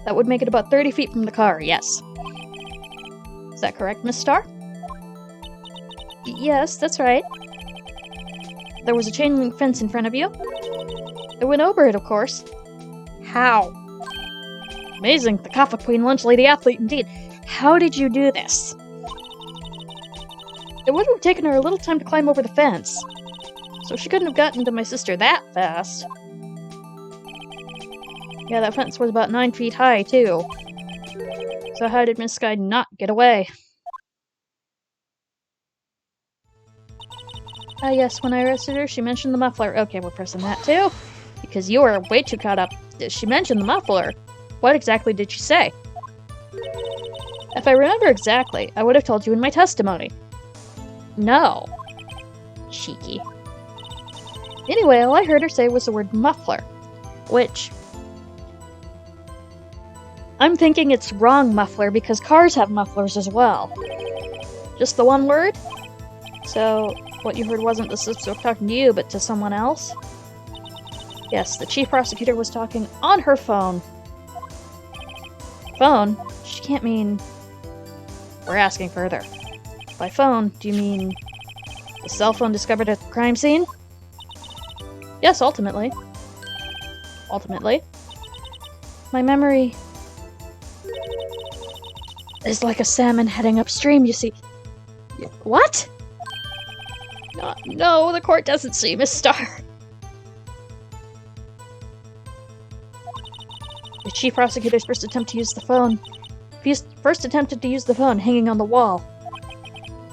That would make it about 30 feet from the car, yes. Is that correct, Miss Star? Yes, that's right. There was a chain link fence in front of you? I went over it, of course. How? Amazing, the Kaffa Queen Lunch Lady Athlete indeed. How did you do this? It would have taken her a little time to climb over the fence, so she couldn't have gotten to my sister that fast. Yeah, that fence was about 9 feet high, too. So how did Miss Sky not get away? Ah yes, when I arrested her, she mentioned the muffler. Okay, we're pressing that too. Because you are way too caught up. She mentioned the muffler. What exactly did she say? If I remember exactly, I would have told you in my testimony. No. Cheeky. Anyway, all I heard her say was the word muffler. Which... I'm thinking it's wrong muffler because cars have mufflers as well. Just the one word? So, what you heard wasn't the sister talking to you, but to someone else? Yes, the chief prosecutor was talking on her phone. Phone? She can't mean... We're asking further. By phone, do you mean... the cell phone discovered at the crime scene? Yes, ultimately. Ultimately. My memory... is like a salmon heading upstream, you see. What? No, the court doesn't see, Miss Star. The chief prosecutor's first attempt to use the phone. First attempted to use the phone hanging on the wall.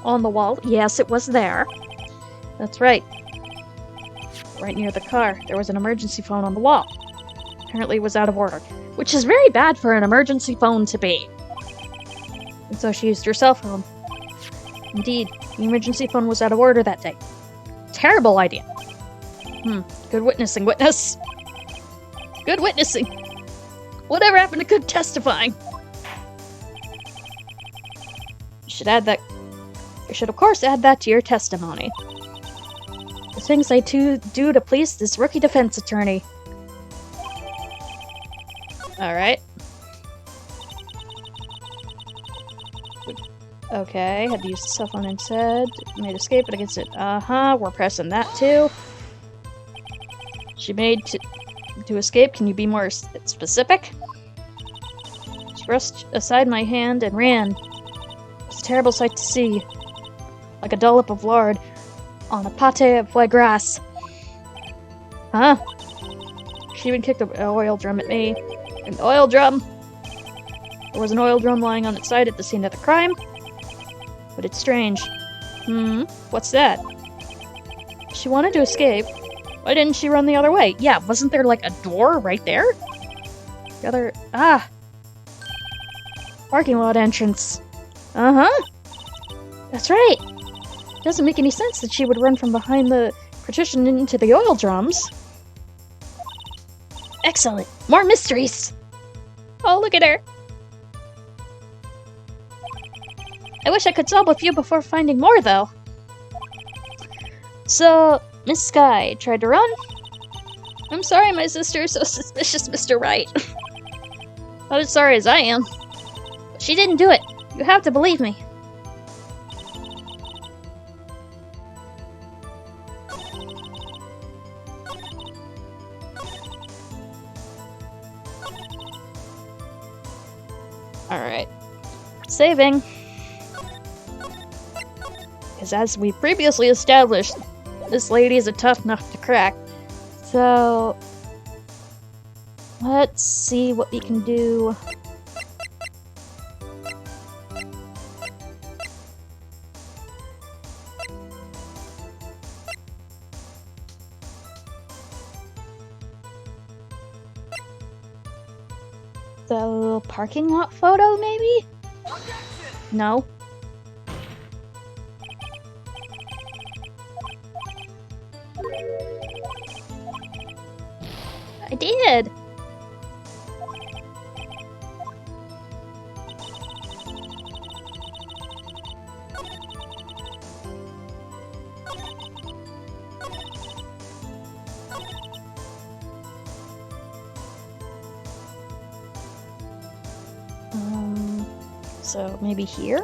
On the wall? Yes, it was there. That's right. Right near the car, there was an emergency phone on the wall. Apparently it was out of order, which is very bad for an emergency phone to be. And so she used her cell phone. Indeed, the emergency phone was out of order that day. Terrible idea. Good witnessing, witness. Good witnessing. Whatever happened to good testifying? You should add that. You should, of course, add that to your testimony. The things I do to please this rookie defense attorney. Alright. Okay, had to use the cell phone instead. Made escape, but against it. We're pressing that too. She made to escape. Can you be more specific? She brushed aside my hand and ran. It was a terrible sight to see. Like a dollop of lard on a pate of foie gras. Huh? She even kicked an oil drum at me. An oil drum? There was an oil drum lying on its side at the scene of the crime. But it's strange. What's that? She wanted to escape. Why didn't she run the other way? Yeah, wasn't there like a door right there? The other... Parking lot entrance. That's right. Doesn't make any sense that she would run from behind the partition into the oil drums. Excellent. More mysteries. Oh, look at her. I wish I could solve a few before finding more, though. So, Miss Sky tried to run. I'm sorry my sister is so suspicious, Mr. Wright. Not as sorry as I am. But she didn't do it. You have to believe me. Alright. Saving. Because as we previously established, this lady is a tough nut to crack. So... let's see what we can do. The parking lot photo, maybe? No. I did! So maybe here?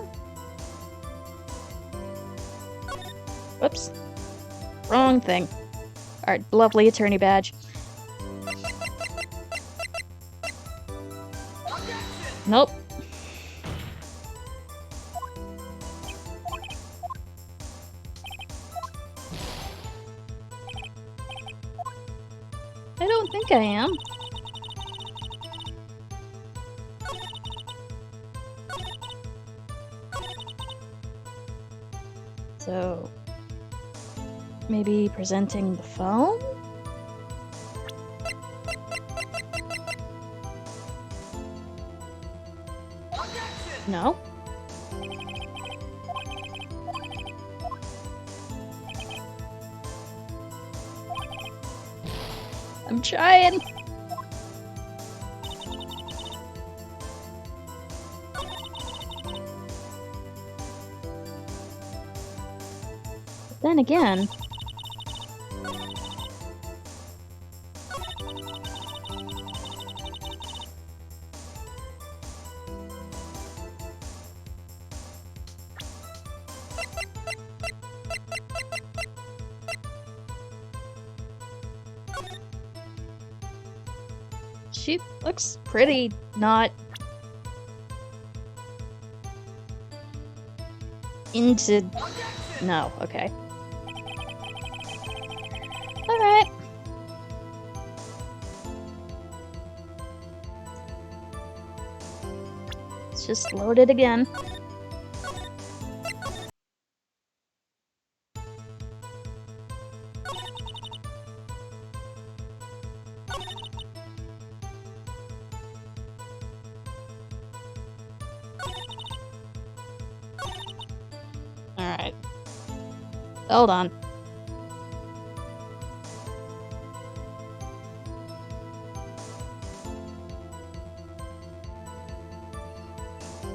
Whoops. Wrong thing. Alright, lovely attorney badge. Nope. I don't think I am. So, maybe presenting the phone? No? I'm trying! Then again... she looks pretty not... into... No, okay. Alright. Let's just load it again. Alright. Hold on.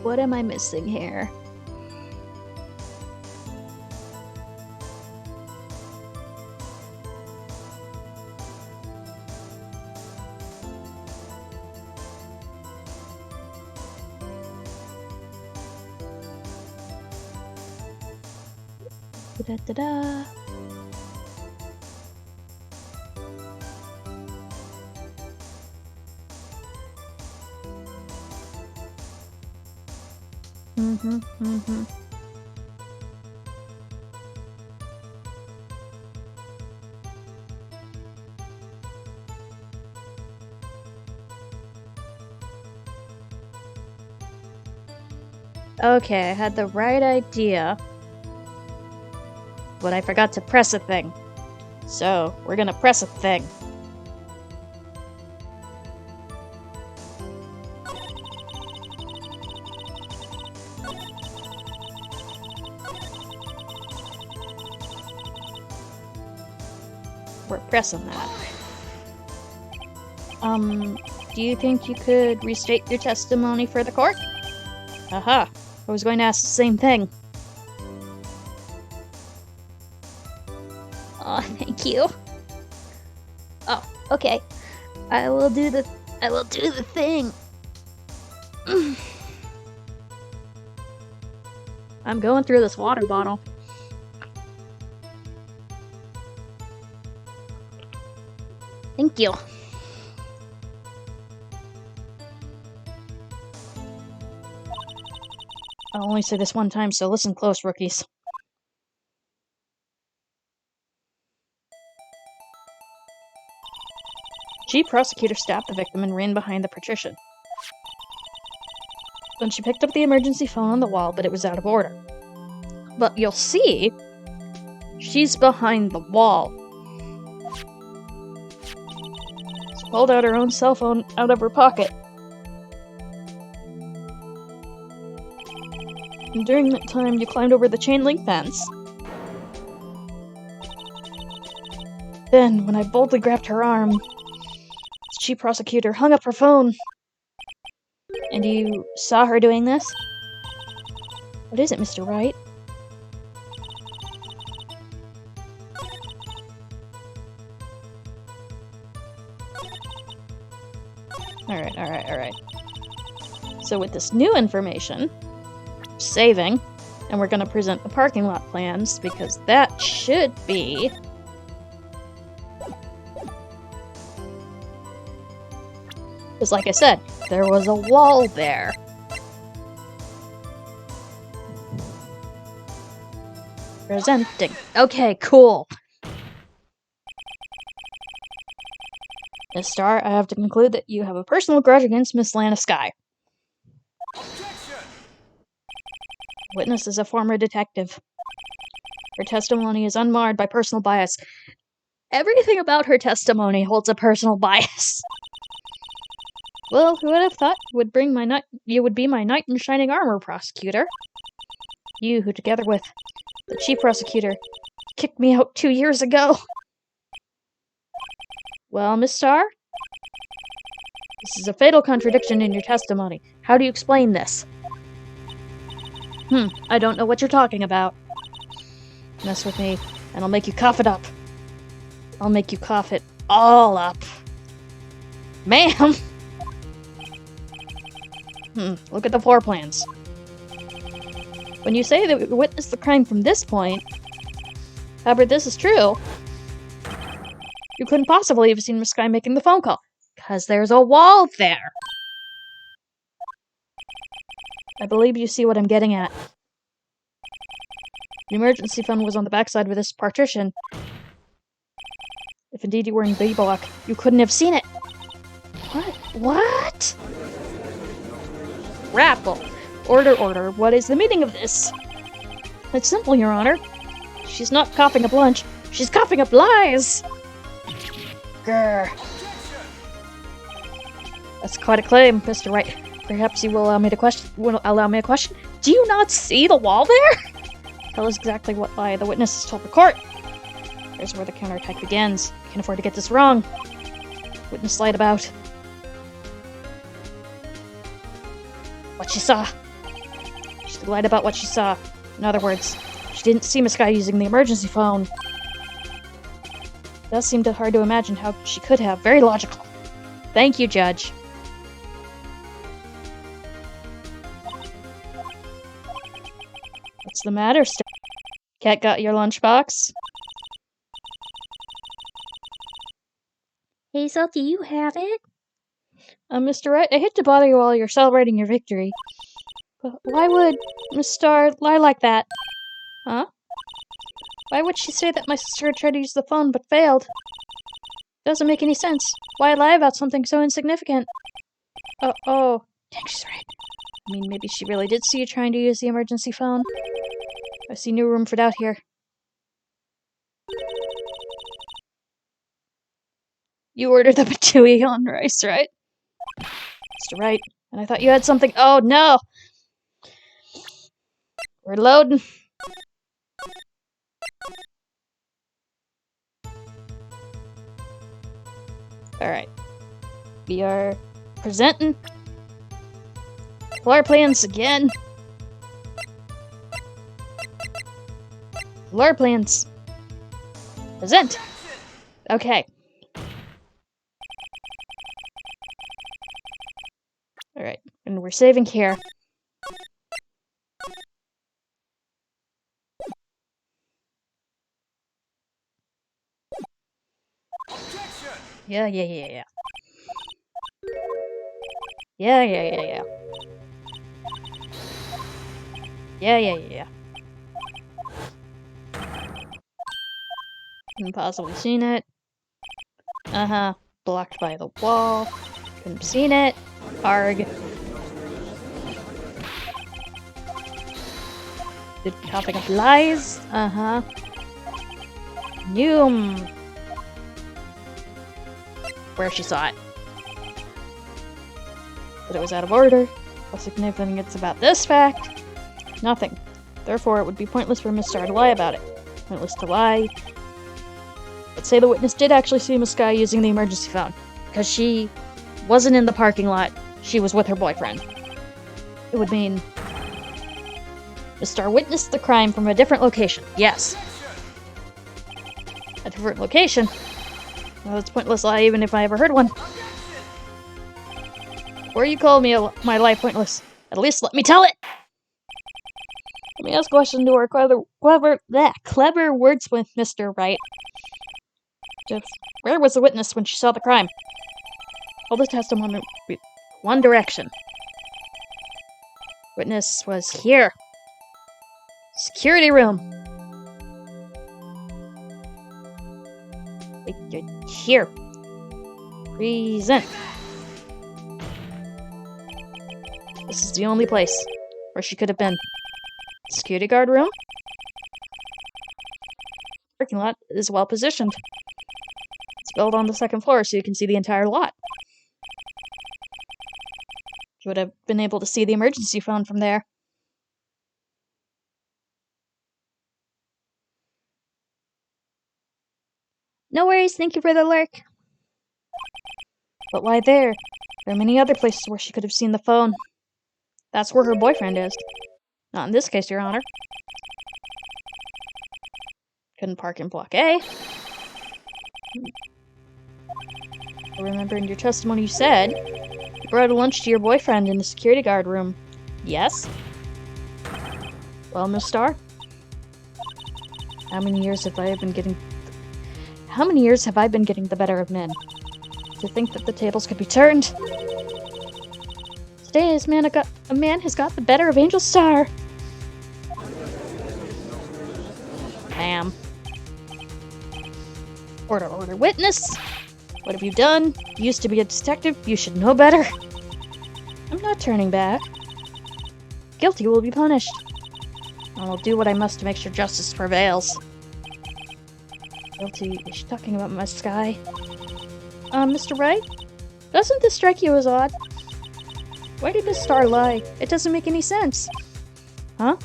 What am I missing here? Da-da-da-da. Mm-hmm. Okay, I had the right idea. But I forgot to press a thing. So, we're gonna press a thing. We're pressing that. Do you think you could restate your testimony for the court? Aha, I was going to ask the same thing. Oh, thank you. Oh, okay. I will do the thing. I'm going through this water bottle. Thank you. I'll only say this one time, so listen close, rookies. Chief prosecutor stabbed the victim and ran behind the partition. Then she picked up the emergency phone on the wall, but it was out of order. But you'll see, she's behind the wall. She pulled out her own cell phone out of her pocket. And during that time, you climbed over the chain link fence. Then, when I boldly grabbed her arm, the chief prosecutor hung up her phone. And you saw her doing this? What is it, Mr. Wright? Alright. So with this new information, saving, and we're gonna present the parking lot plans, because that should be... Because like I said, there was a wall there. Presenting. Okay, cool. Miss Starr, I have to conclude that you have a personal grudge against Miss Lana Skye. Witness is a former detective. Her testimony is unmarred by personal bias. Everything about her testimony holds a personal bias. Well, who would have thought you would be my knight in shining armor, prosecutor? You, who together with the chief prosecutor, kicked me out 2 years ago. Well, Miss Starr? This is a fatal contradiction in your testimony. How do you explain this? I don't know what you're talking about. Mess with me, and I'll make you cough it up. I'll make you cough it all up. Ma'am! Look at the floor plans. When you say that we witnessed the crime from this point, however, this is true, you couldn't possibly have seen Miss Skye making the phone call, because there's a wall there. I believe you see what I'm getting at. The emergency phone was on the backside of this partition. If indeed you were in B block, you couldn't have seen it. What? Grapple. Order. What is the meaning of this? It's simple, Your Honor. She's not coughing up lunch. She's coughing up lies! Grr. That's quite a claim, Mr. Wright. Perhaps you will allow me a question? Do you not see the wall there? Tell us exactly what lie the witness has told the court. Here's where the counterattack begins. Can't afford to get this wrong. Witness lied about what she saw. She lied about what she saw. In other words, she didn't see Miss Guy using the emergency phone. It does seem hard to imagine how she could have. Very logical. Thank you, Judge. What's the matter, Cat got your lunchbox? Hazel, do you have it? Mr. Wright, I hate to bother you while you're celebrating your victory. But why would Miss Starr lie like that? Huh? Why would she say that my sister had tried to use the phone but failed? Doesn't make any sense. Why lie about something so insignificant? Oh. Dang, she's right. I mean, maybe she really did see you trying to use the emergency phone. I see no room for doubt here. You ordered the patooey on rice, right? Mr. Wright, and I thought you had something. Oh, no! We're loading. Alright. We are presenting floor plans again. Floor plans. Present. Okay. Alright, and we're saving here. Yeah. Yeah. Couldn't possibly seen it. Blocked by the wall. Couldn't have seen it. Arg. Did coughing up lies? Noom. Where she saw it. That it was out of order. What's significant about this fact? Nothing. Therefore, it would be pointless for Miss Starr to lie about it. Pointless to lie. Let's say the witness did actually see Miss Guy using the emergency phone. Because she wasn't in the parking lot. She was with her boyfriend. It would mean Miss Starr witnessed the crime from a different location. Yes. A different location? Well, it's a pointless lie even if I ever heard one. Or you call me my lie pointless. At least let me tell it! Let me ask a question to our clever wordsmith, Mr. Wright. Where was the witness when she saw the crime? All the testimony one direction. Witness was here. Security room. Here. Present. This is the only place where she could have been. Security guard room? Parking lot is well positioned. It's built on the second floor so you can see the entire lot. You would have been able to see the emergency phone from there. No worries, thank you for the lurk. But why there? There are many other places where she could have seen the phone. That's where her boyfriend is. Not in this case, Your Honor. Couldn't park in Block A. I remember in your testimony you said you brought a lunch to your boyfriend in the security guard room. Yes? Well, Miss Starr? How many years have I been getting the better of men? To think that the tables could be turned? Today, a man has got the better of Angel Starr. Bam. Order, witness! What have you done? You used to be a detective. You should know better. I'm not turning back. guilty will be punished. I will do what I must to make sure justice prevails. Guilty? Is she talking about my Sky? Mr. Wright? Doesn't this strike you as odd? Why did Miss Star lie? It doesn't make any sense. Huh?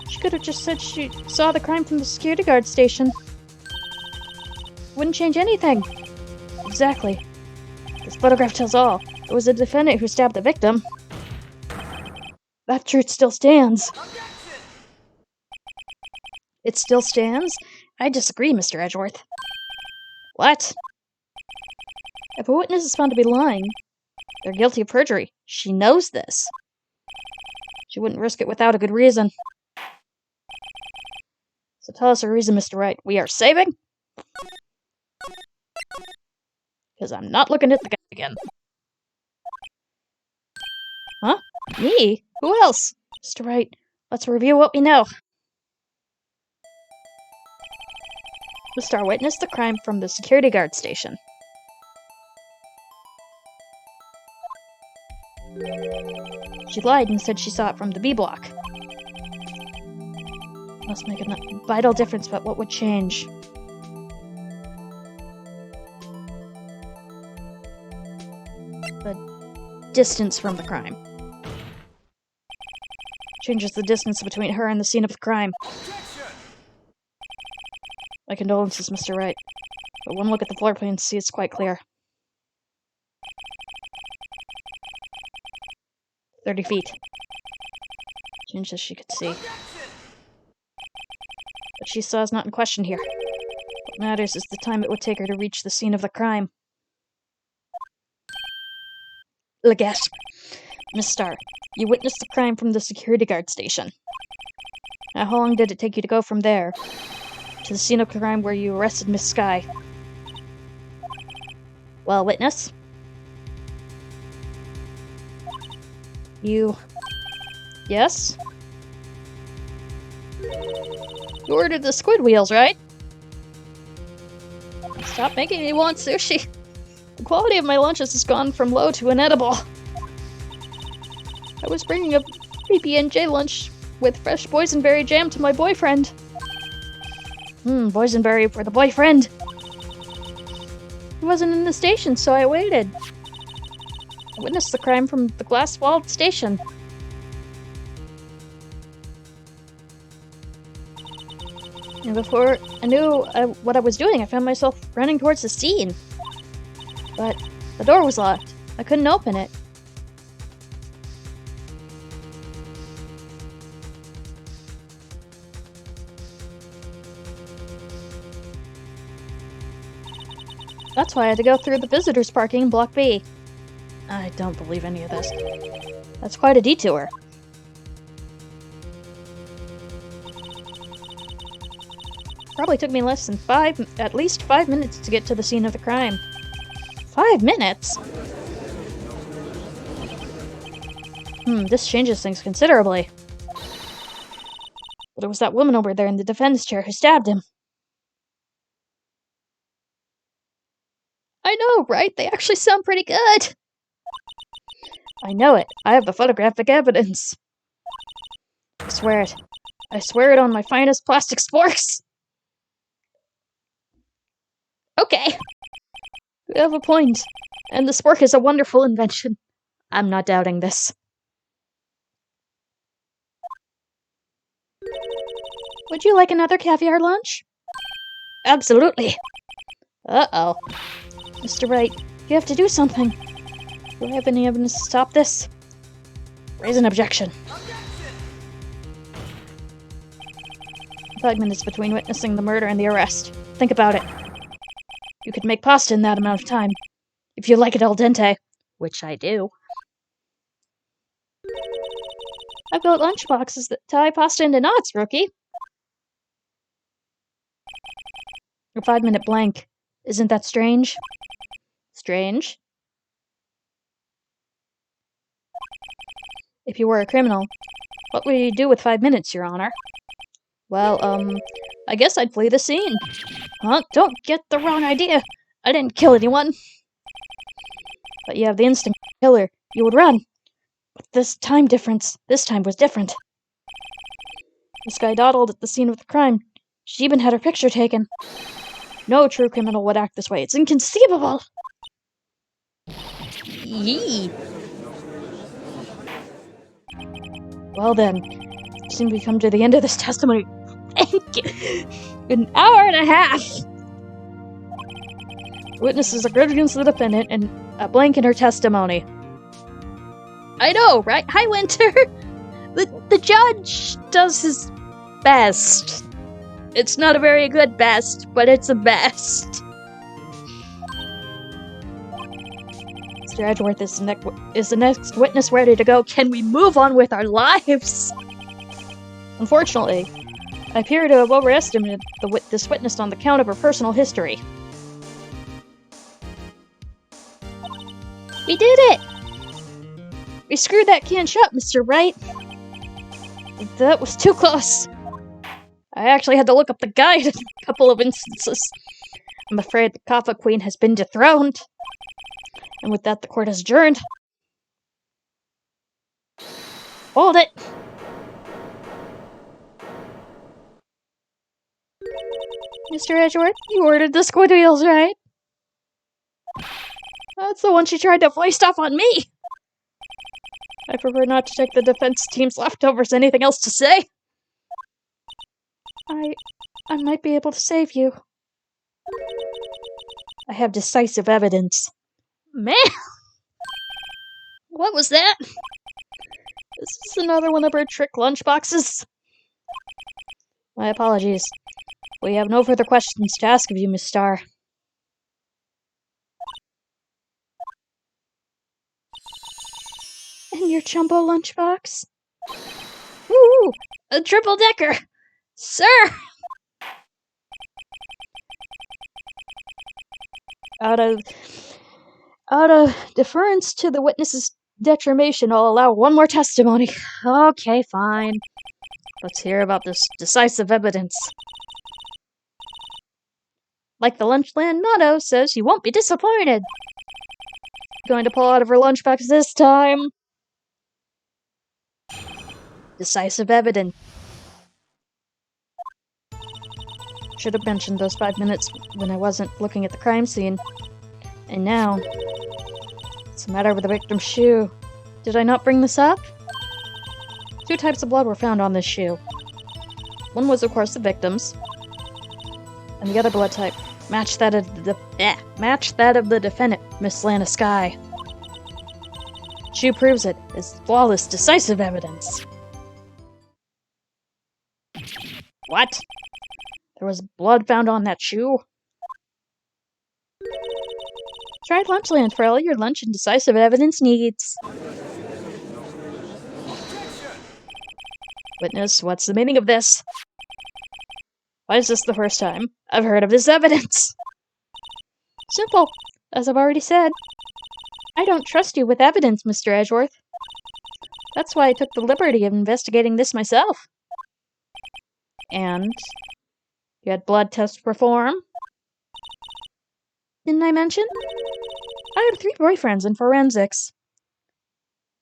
She could have just said she saw the crime from the security guard station. Wouldn't change anything. Exactly. This photograph tells all. It was the defendant who stabbed the victim. That truth still stands. It still stands? I disagree, Mr. Edgeworth. What? If a witness is found to be lying, they're guilty of perjury. She knows this. She wouldn't risk it without a good reason. So tell us a reason, Mr. Wright. We are saving? Because I'm not looking at the guy again. Huh? Me? Who else? Mr. Wright, let's review what we know. The Star witnessed the crime from the security guard station. She lied and said she saw it from the B block. Must make a vital difference, but what would change? The distance from the crime. Changes the distance between her and the scene of the crime. My condolences, Mr. Wright. But one look at the floor plan to see it's quite clear. 30 feet. Change as she could see. What she saw is not in question here. What matters is the time it would take her to reach the scene of the crime. Leggett. Miss Star, you witnessed the crime from the security guard station. Now, how long did it take you to go from there to the scene of the crime where you arrested Miss Sky? Well, witness? You... Yes? You ordered the squid wheels, right? Stop making me want sushi. The quality of my lunches has gone from low to inedible. I was bringing a PB&J lunch with fresh boysenberry jam to my boyfriend. Boysenberry for the boyfriend. He wasn't in the station, so I waited. I witnessed the crime from the glass-walled station. And before I knew what I was doing, I found myself running towards the scene. But the door was locked. I couldn't open it. That's why I had to go through the visitors parking in Block B. I don't believe any of this. That's quite a detour. Probably took me less than at least 5 minutes to get to the scene of the crime. 5 minutes? This changes things considerably. But it was that woman over there in the defense chair who stabbed him. I know, right? They actually sound pretty good. I know it. I have the photographic evidence. I swear it. I swear it on my finest plastic sporks. Okay. You have a point. And the spork is a wonderful invention. I'm not doubting this. Would you like another caviar lunch? Absolutely. Uh-oh. Mr. Wright, you have to do something. Do I have any evidence to stop this? Raise an objection. 5 minutes between witnessing the murder and the arrest. Think about it. You could make pasta in that amount of time. If you like it al dente. Which I do. I've got lunchboxes that tie pasta into knots, rookie. A 5-minute blank. Isn't that strange? Strange? If you were a criminal, what would you do with 5 minutes, Your Honor? Well, I guess I'd flee the scene. Huh? Don't get the wrong idea. I didn't kill anyone. But you have the instinct to kill her. You would run. But this time was different. This guy dawdled at the scene of the crime. She even had her picture taken. No true criminal would act this way. It's inconceivable! Yee! Well then, seem we come to the end of this testimony. An hour and a half! Witnesses are good against the defendant and a blank in her testimony. I know, right? Hi, Winter! The judge does his best. It's not a very good best, but it's a best. Mr. Edgeworth is the next witness ready to go. Can we move on with our lives? Unfortunately, I appear to have overestimated this witness on the count of her personal history. We did it! We screwed that can shut, Mr. Wright. That was too close. I actually had to look up the guide in a couple of instances. I'm afraid the Kaffa Queen has been dethroned. And with that, the court is adjourned. Hold it! Mr. Edgeworth, you ordered the squid wheels, right? That's the one she tried to foist off on me! I prefer not to take the defense team's leftovers. Anything else to say? I might be able to save you. I have decisive evidence. Man! What was that? Is this another one of her trick lunchboxes? My apologies. We have no further questions to ask of you, Miss Starr. And your jumbo lunchbox? Ooh, a triple-decker! Sir! Out of deference to the witness's determination, I'll allow one more testimony. Okay, fine. Let's hear about this decisive evidence. Like the Lunchland motto says, you won't be disappointed. Going to pull out of her lunchbox this time. Decisive evidence. Should have mentioned those 5 minutes when I wasn't looking at the crime scene. And now, it's a matter with the victim's shoe. Did I not bring this up? 2 types of blood were found on this shoe. One was, of course, the victim's, and the other blood type matched that of the defendant, Miss Lana Skye. Shoe proves it. It's flawless, decisive evidence. What? There was blood found on that shoe? Try Lunchland for all your lunch and decisive evidence needs. Witness, what's the meaning of this? Why is this the first time I've heard of this evidence? Simple, as I've already said. I don't trust you with evidence, Mr. Edgeworth. That's why I took the liberty of investigating this myself. And you had blood tests performed? Didn't I mention? I have 3 boyfriends in forensics.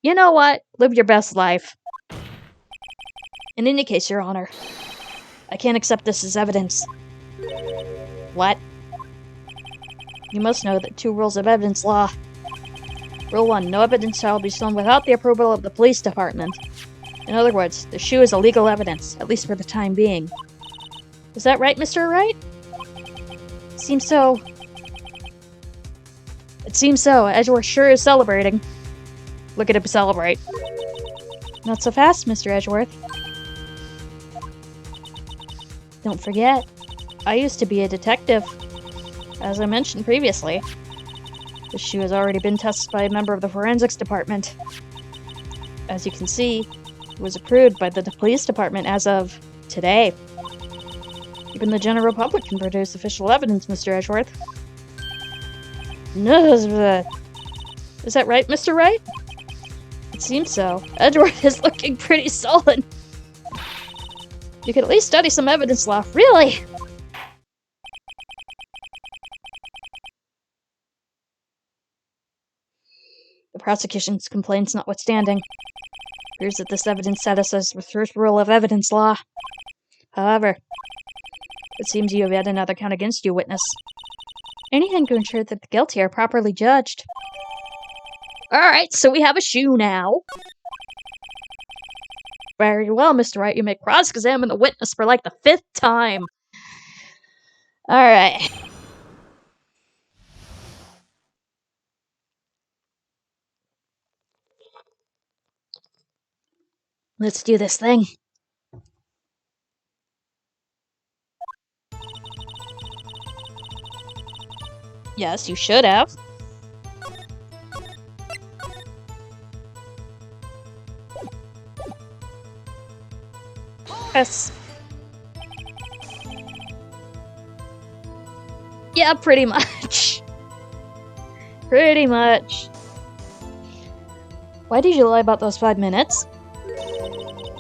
You know what? Live your best life. In any case, Your Honor, I can't accept this as evidence. What? You must know the 2 rules of evidence law. Rule 1, no evidence shall be shown without the approval of the police department. In other words, the shoe is illegal evidence, at least for the time being. Is that right, Mr. Wright? Seems so. It seems so. Edgeworth sure is celebrating. Look at him celebrate. Not so fast, Mr. Edgeworth. Don't forget, I used to be a detective. As I mentioned previously, the shoe has already been tested by a member of the forensics department. As you can see, it was approved by the police department as of today. Even the general public can produce official evidence, Mr. Edgeworth. No, is that right, Mr. Wright? It seems so. Edgeworth is looking pretty sullen. You could at least study some evidence law. Really? The prosecution's complaints notwithstanding. It appears that this evidence satisfies the first rule of evidence law. However, it seems you have yet another count against you, witness. Anything to ensure that the guilty are properly judged. Alright, so we have a shoe now. Very well, Mr. Wright, you may cross-examine the witness for like the 5th time. Alright. Let's do this thing. Yes, you should have. Yes. Yeah, pretty much. Pretty much. Why did you lie about those 5 minutes?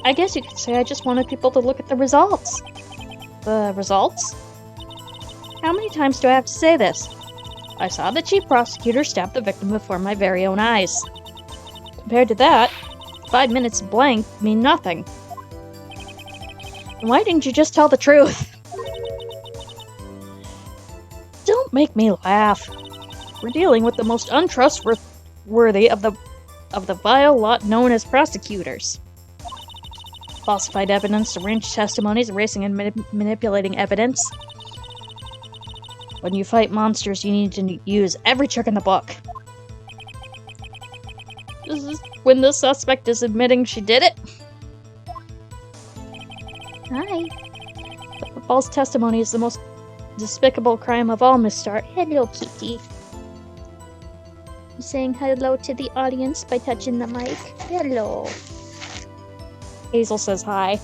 I guess you could say I just wanted people to look at the results. The results? How many times do I have to say this? I saw the chief prosecutor stab the victim before my very own eyes. Compared to that, 5 minutes blank mean nothing. Why didn't you just tell the truth? Don't make me laugh. We're dealing with the most untrustworthy of the vile lot known as prosecutors. Falsified evidence, arranged testimonies, erasing and manipulating evidence. When you fight monsters, you need to use every trick in the book. This is when the suspect is admitting she did it. Hi. The false testimony is the most despicable crime of all, Miss Stark. Hello, Kitty. You saying hello to the audience by touching the mic? Hello. Hazel says hi.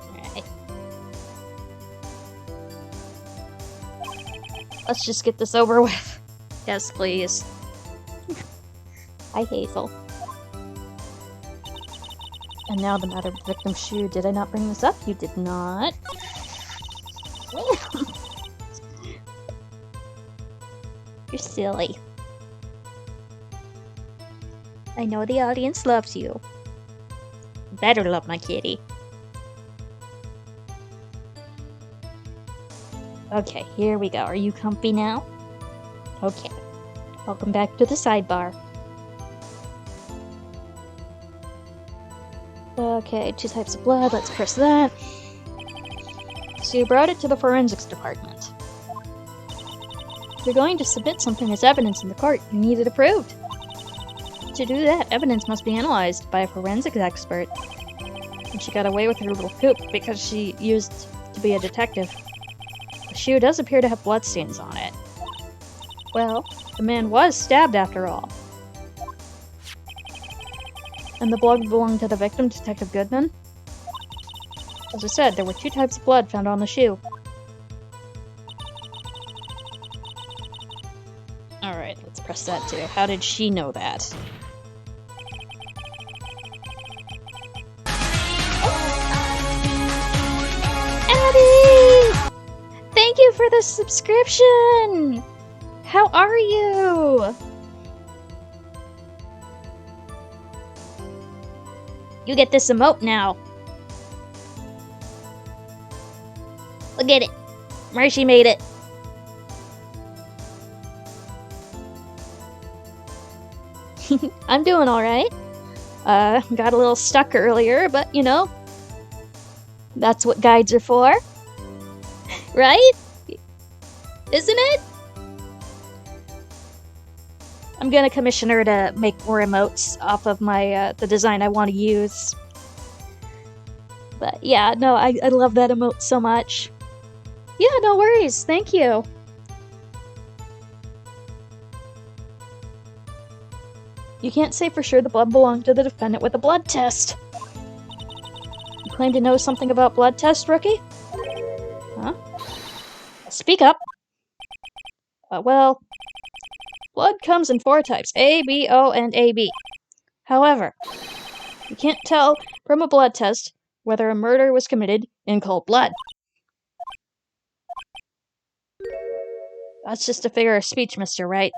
Alright. Let's just get this over with. Yes, please. Hi, Hazel. And now the matter of the victim's shoe. Did I not bring this up? You did not. You're silly. I know the audience loves you. Better love my kitty. Okay, here we go. Are you comfy now? Okay. Welcome back to the sidebar. Okay, 2 types of blood. Let's press that. So you brought it to the forensics department. If you're going to submit something as evidence in the court, you need it approved. To do that, evidence must be analyzed by a forensics expert. And she got away with her little coup because she used to be a detective. The shoe does appear to have bloodstains on it. Well, the man was stabbed after all. And the blood belonged to the victim, Detective Goodman. As I said, there were 2 types of blood found on the shoe. Alright, let's press that too. How did she know that? Abby! Thank you for the subscription! How are you? You get this emote now. Look at it. Mercy made it. I'm doing alright. Got a little stuck earlier, but you know, that's what guides are for. Right? Isn't it? I'm gonna commission her to make more emotes off of my, the design I want to use. But yeah, no, I love that emote so much. Yeah, no worries, thank you. You can't say for sure the blood belonged to the defendant with a blood test. You claim to know something about blood tests, rookie? Huh? Speak up. Well, blood comes in 4 types, A, B, O, and AB. However, you can't tell from a blood test whether a murder was committed in cold blood. That's just a figure of speech, Mr. Wright.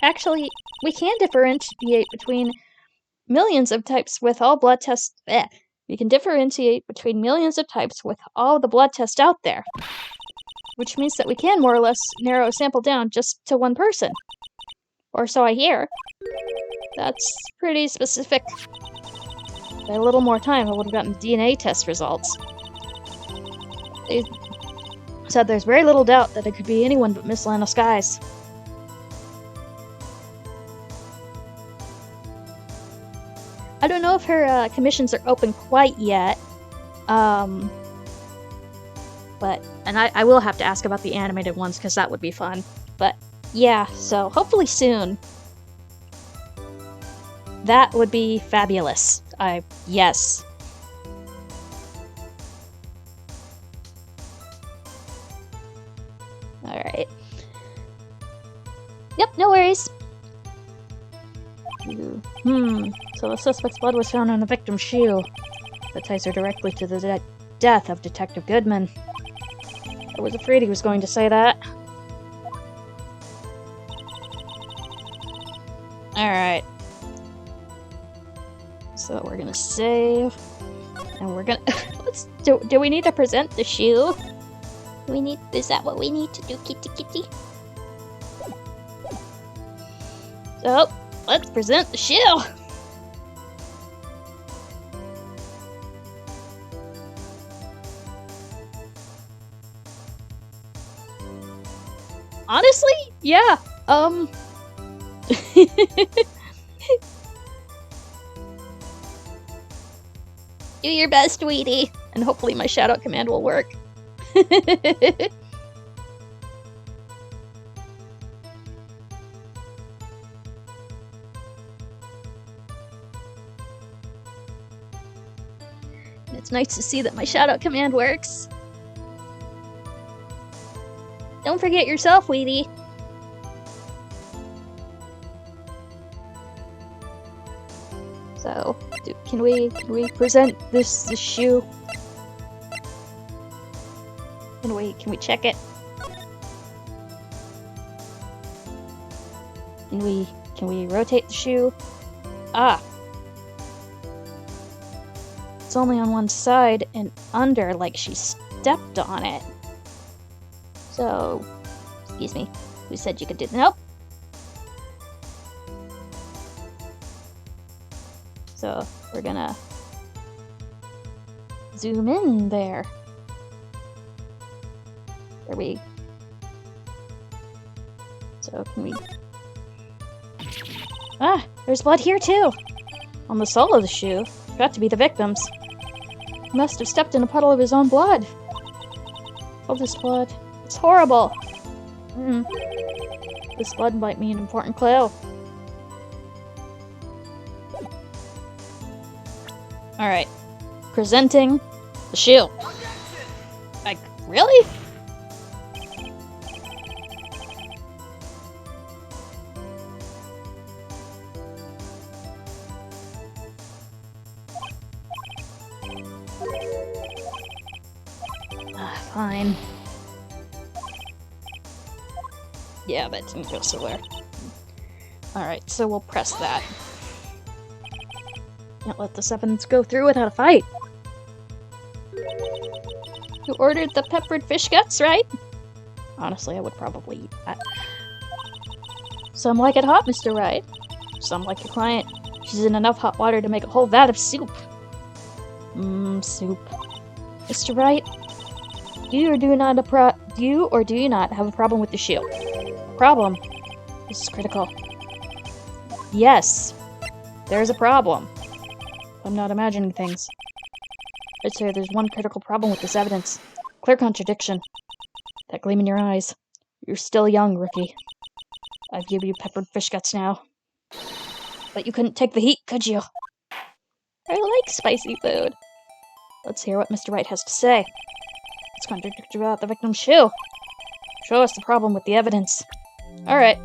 Actually, we can differentiate between millions of types with all blood tests. We can differentiate between millions of types with all the blood tests out there, which means that we can more or less narrow a sample down just to one person. Or so I hear. That's pretty specific. By a little more time, I would have gotten DNA test results. They said there's very little doubt that it could be anyone but Miss Lana Skies. I don't know if her commissions are open quite yet. And I will have to ask about the animated ones because that would be fun. But yeah, so hopefully soon. That would be fabulous. Yes. Alright. Yep, no worries. So the suspect's blood was found on the victim's shoe. That ties her directly to the death of Detective Goodman. I was afraid he was going to say that. Alright. So we're gonna save. And we're gonna... do we need to present the shoe? Is that what we need to do, kitty kitty? So, let's present the shoe! Honestly, yeah, Do your best, Weedy. and hopefully my shout-out command will work. It's nice to see that my shout-out command works. Don't forget yourself, Weedy. So, can we present this shoe? Can we check it? Can we rotate the shoe? Ah. It's only on one side and under, like she stepped on it. So, excuse me, who said you could do? Nope. So, we're gonna zoom in there. So, can we... Ah, there's blood here too! On the sole of the shoe. Got to be the victim's. He must have stepped in a puddle of his own blood. All this blood. It's horrible! This blood might be an important clue. Alright. Presenting the shoe. Like, really? Fine. Yeah, that didn't go so well. Alright, so we'll press that. Can't let this evidence go through without a fight. You ordered the peppered fish guts, right? Honestly, I would probably eat that. Some like it hot, Mr. Wright. Some like your client. She's in enough hot water to make a whole vat of soup. Soup. Mr. Wright, do you or do you not have a problem with the shoe? A problem? This is critical. Yes, there's a problem. I'm not imagining things. I'd say there's one critical problem with this evidence. Clear contradiction. That gleam in your eyes. You're still young, rookie. I've given you peppered fish guts now. But you couldn't take the heat, could you? I like spicy food. Let's hear what Mr. Wright has to say. Let's contradict about the victim's shoe. Show us the problem with the evidence. Alright,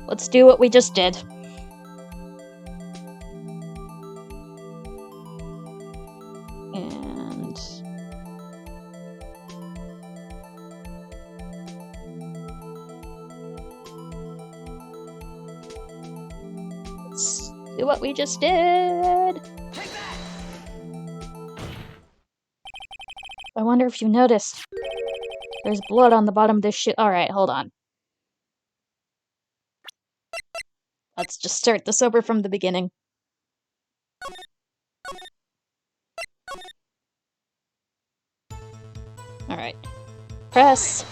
let's do what we just did. And do what we just did. I wonder if you noticed. There's blood on the bottom of this shoe. Alright, hold on. Let's just start this over from the beginning. Alright. Press.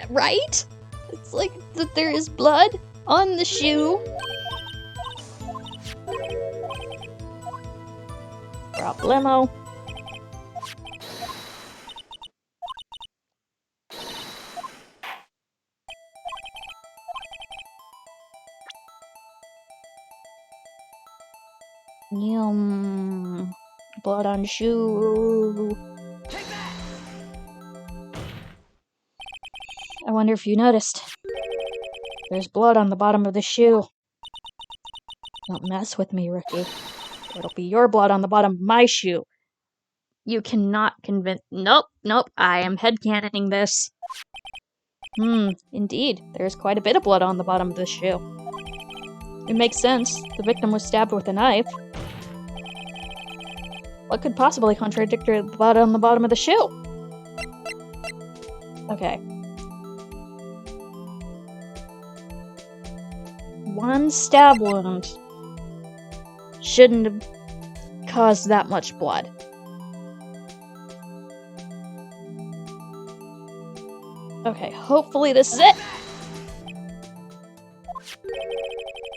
Right? It's like that there is blood on the shoe. Problemo. Yum. Blood on shoe. I wonder if you noticed. There's blood on the bottom of the shoe. Don't mess with me, rookie. It'll be your blood on the bottom of my shoe. You cannot convince— Nope, I am headcanoning this. Indeed. There's quite a bit of blood on the bottom of the shoe. It makes sense. The victim was stabbed with a knife. What could possibly contradict the blood on the bottom of the shoe? Okay. One stab wound shouldn't have caused that much blood. Okay, hopefully this is it!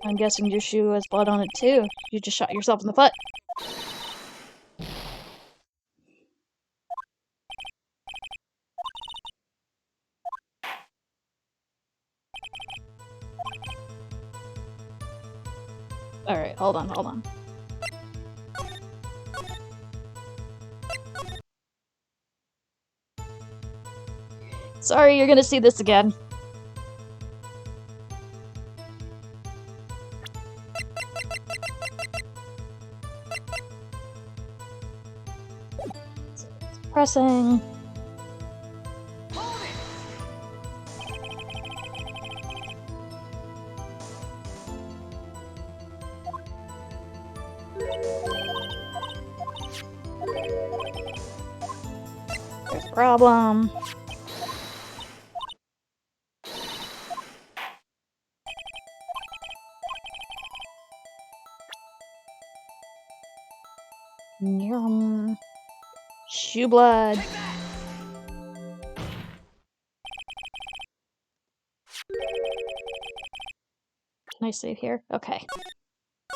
I'm guessing your shoe has blood on it too. You just shot yourself in the foot. Alright, hold on. Sorry, you're gonna see this again. Pressing. There's a problem. Yum. Shoe blood. Can I save here? Okay.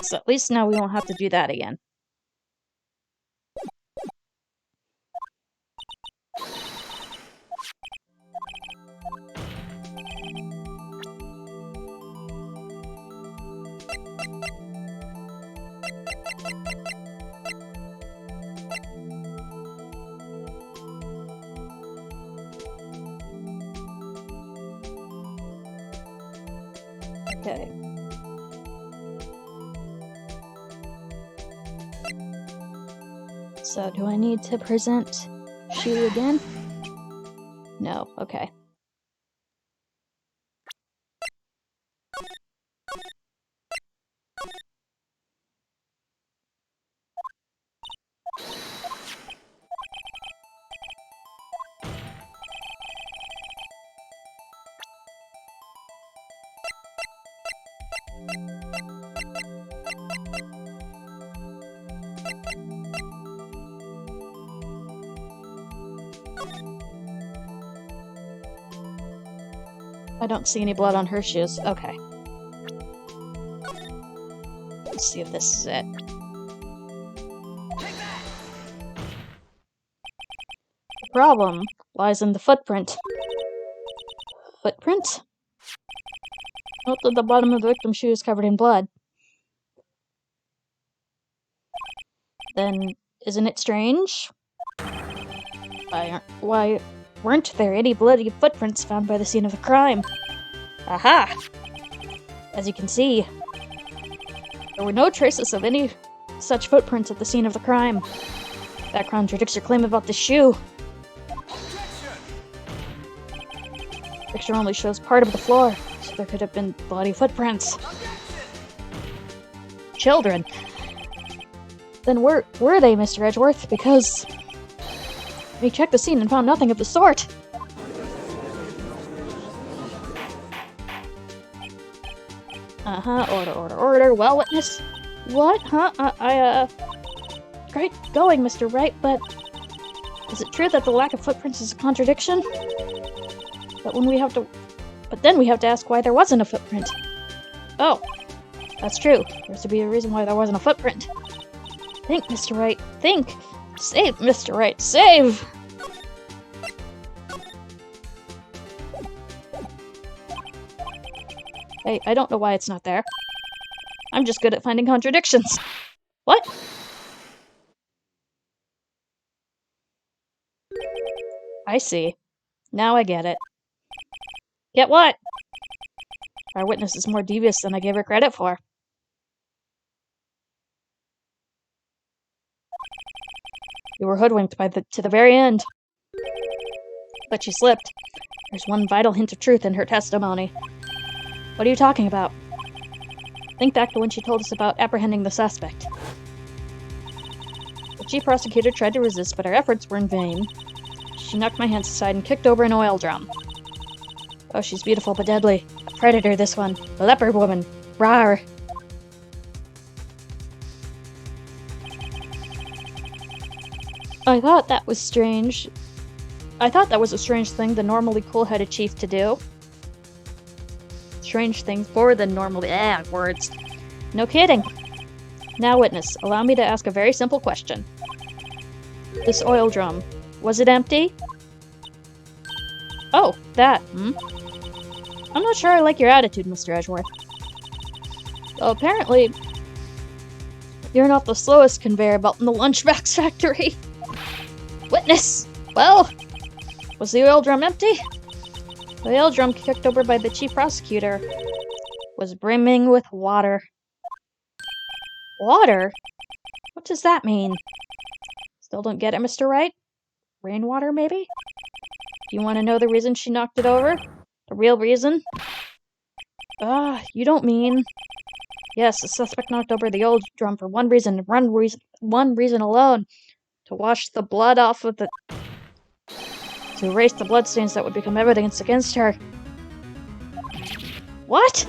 So at least now we won't have to do that again. Okay. So, do I need to present shoe again? No, okay. I don't see any blood on her shoes. Okay. Let's see if this is it. The problem lies in the footprint. Footprint? Note that the bottom of the victim's shoe is covered in blood. Then, isn't it strange? Why weren't there any bloody footprints found by the scene of the crime? Aha! As you can see, there were no traces of any such footprints at the scene of the crime. That contradicts your claim about the shoe. picture only shows part of the floor, so there could have been bloody footprints. Children? Then where were they, Mr. Edgeworth? Because we checked the scene and found nothing of the sort. Order. Well, witness? What? Huh? Great going, Mr. Wright, but is it true that the lack of footprints is a contradiction? But then we have to ask why there wasn't a footprint. Oh, that's true. There's to be a reason why there wasn't a footprint. Think, Mr. Wright. Think! Save, Mr. Wright. Save! Hey, I don't know why it's not there. I'm just good at finding contradictions. What? I see. Now I get it. Get what? Our witness is more devious than I gave her credit for. You were hoodwinked to the very end. But she slipped. There's one vital hint of truth in her testimony. What are you talking about? Think back to when she told us about apprehending the suspect. The chief prosecutor tried to resist, but her efforts were in vain. She knocked my hands aside and kicked over an oil drum. Oh, she's beautiful but deadly. A predator, this one. A leopard woman. Rawr. I thought that was strange. I thought that was a strange thing the normally cool-headed chief to do. Strange thing for the normally... words. No kidding. Now, witness, allow me to ask a very simple question. This oil drum, was it empty? Oh, that, I'm not sure I like your attitude, Mr. Edgeworth. Well, apparently, you're not the slowest conveyor belt in the lunchbox factory. Witness! Well, was the oil drum empty? The oil drum kicked over by the chief prosecutor was brimming with water. Water? What does that mean? Still don't get it, Mr. Wright? Rainwater, maybe? Do you want to know the reason she knocked it over? The real reason? You don't mean... Yes, the suspect knocked over the oil drum for one reason alone. To wash the blood off of the... To erase the bloodstains that would become evidence against her. What?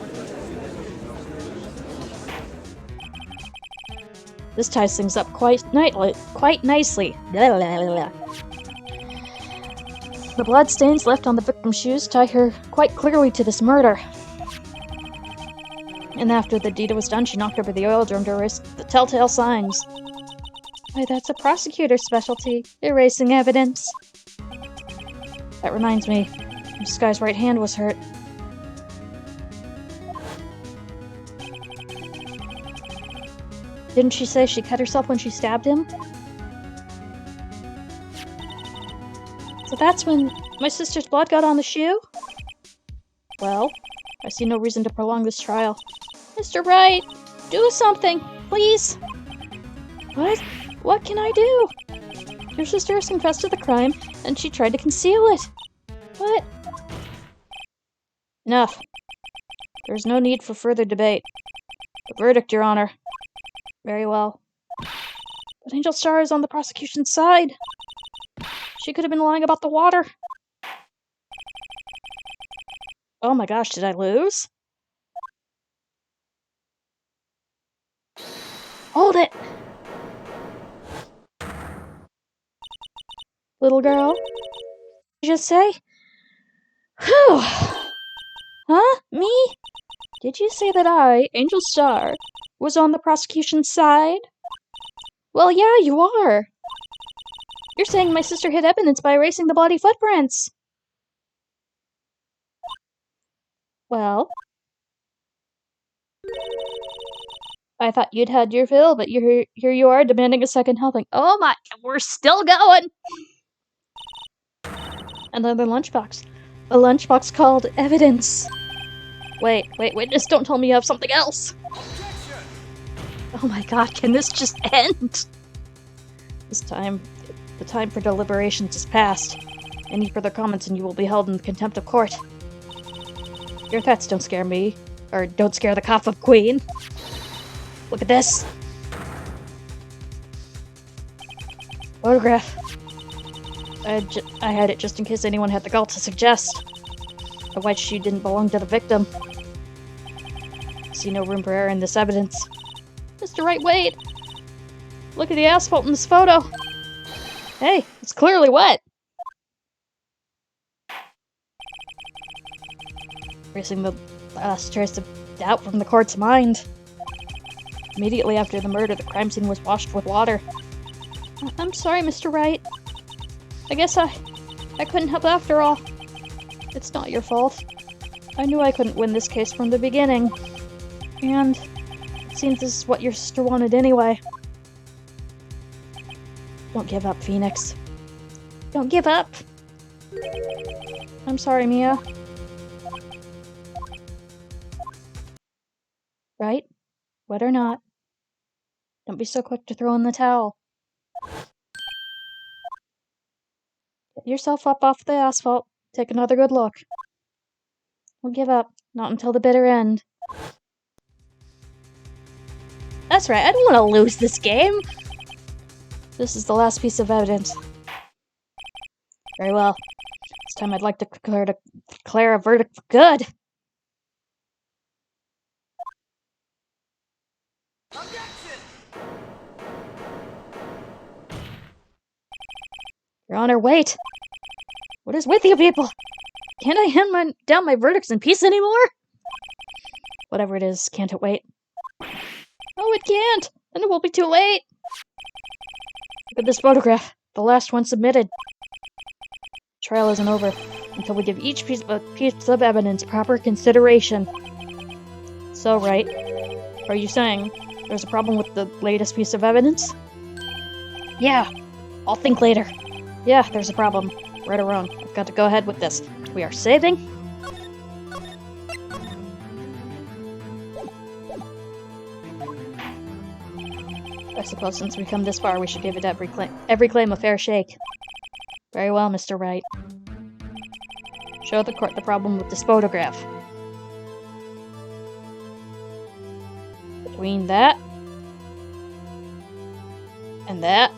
This ties things up quite nicely. The bloodstains left on the victim's shoes tie her quite clearly to this murder. And after the deed was done, she knocked over the oil drum to erase the telltale signs. Why, that's a prosecutor's specialty, erasing evidence. That reminds me, this guy's right hand was hurt. Didn't she say she cut herself when she stabbed him? So that's when my sister's blood got on the shoe? Well, I see no reason to prolong this trial. Mr. Wright, do something, please! What? What can I do? Your sister has confessed to the crime, and she tried to conceal it. What? Enough. There is no need for further debate. The verdict, Your Honor. Very well. But Angel Star is on the prosecution's side. She could have been lying about the water. Oh my gosh, did I lose? Hold it! Little girl? Did you just say? Whew! Huh? Me? Did you say that I, Angel Star, was on the prosecution's side? Well, yeah, you are. You're saying my sister hid evidence by erasing the bloody footprints. Well, I thought you'd had your fill, but here you are demanding a second helping. Oh my, we're still going! Another lunchbox. A lunchbox called evidence. Wait, witness, don't tell me you have something else! Oh my god, can this just end? The time for deliberations is past. Any further comments and you will be held in contempt of court. Your threats don't scare me. Or don't scare the Kappa Queen. Look at this. Photograph. I had it just in case anyone had the gall to suggest. The white shoe didn't belong to the victim. See no room for error in this evidence. Mr. Wright, wait! Look at the asphalt in this photo! Hey, it's clearly wet! Erasing the last trace of doubt from the court's mind. Immediately after the murder, the crime scene was washed with water. I'm sorry, Mr. Wright. I guess I couldn't help after all. It's not your fault. I knew I couldn't win this case from the beginning. And it seems this is what your sister wanted anyway. Don't give up, Phoenix. Don't give up! I'm sorry, Mia. Right? Wet or not. Don't be so quick to throw in the towel. Get yourself up off the asphalt. Take another good look. Don't give up. Not until the bitter end. That's right, I don't want to lose this game! This is the last piece of evidence. Very well. This time I'd like to declare a verdict for good. Your Honor, wait! What is with you people? Can't I hand down my verdicts in peace anymore? Whatever it is, can't it wait? Oh, it can't! Then it will be too late! Look at this photograph, the last one submitted. Trial isn't over until we give each piece of evidence proper consideration. So, right, are you saying there's a problem with the latest piece of evidence? Yeah, I'll think later. Yeah, there's a problem. Right or wrong, I've got to go ahead with this. We are saving. I suppose since we come this far, we should give it every claim a fair shake. Very well, Mr. Wright. Show the court the problem with this photograph. Between that and that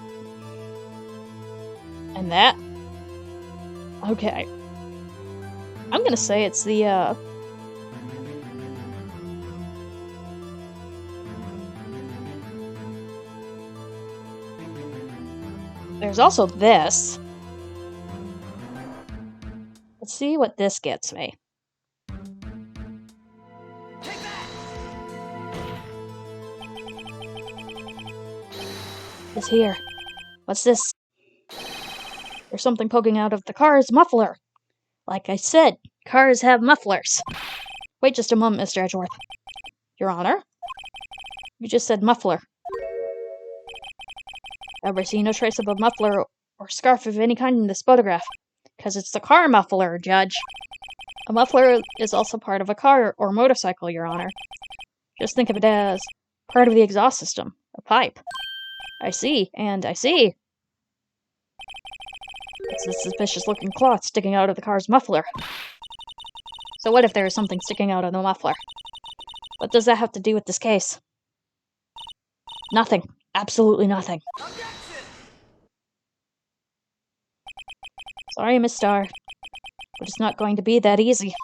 and that. Okay. I'm gonna say it's the, There's also this. Let's see what this gets me. This here. What's this? There's something poking out of the car's muffler. Like I said, cars have mufflers. Wait just a moment, Mr. Edgeworth. Your Honor? You just said muffler. However, see no trace of a muffler or scarf of any kind in this photograph. Because it's the car muffler, Judge. A muffler is also part of a car or motorcycle, Your Honor. Just think of it as part of the exhaust system, a pipe. I see, and I see. It's a suspicious-looking cloth sticking out of the car's muffler. So what if there is something sticking out of the muffler? What does that have to do with this case? Nothing. Absolutely nothing. Sorry, Miss Starr, but it's not going to be that easy.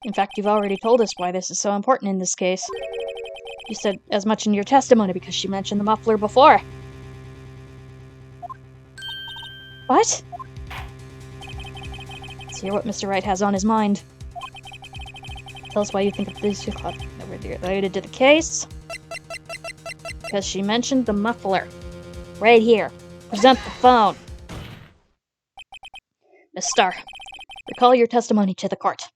In fact, you've already told us why this is so important in this case. You said as much in your testimony because she mentioned the muffler before. What? Let's hear what Mr. Wright has on his mind. Tell us why you think these two are related to the case. Because she mentioned the muffler. Right here. Present the phone. Miss Starr, recall your testimony to the court.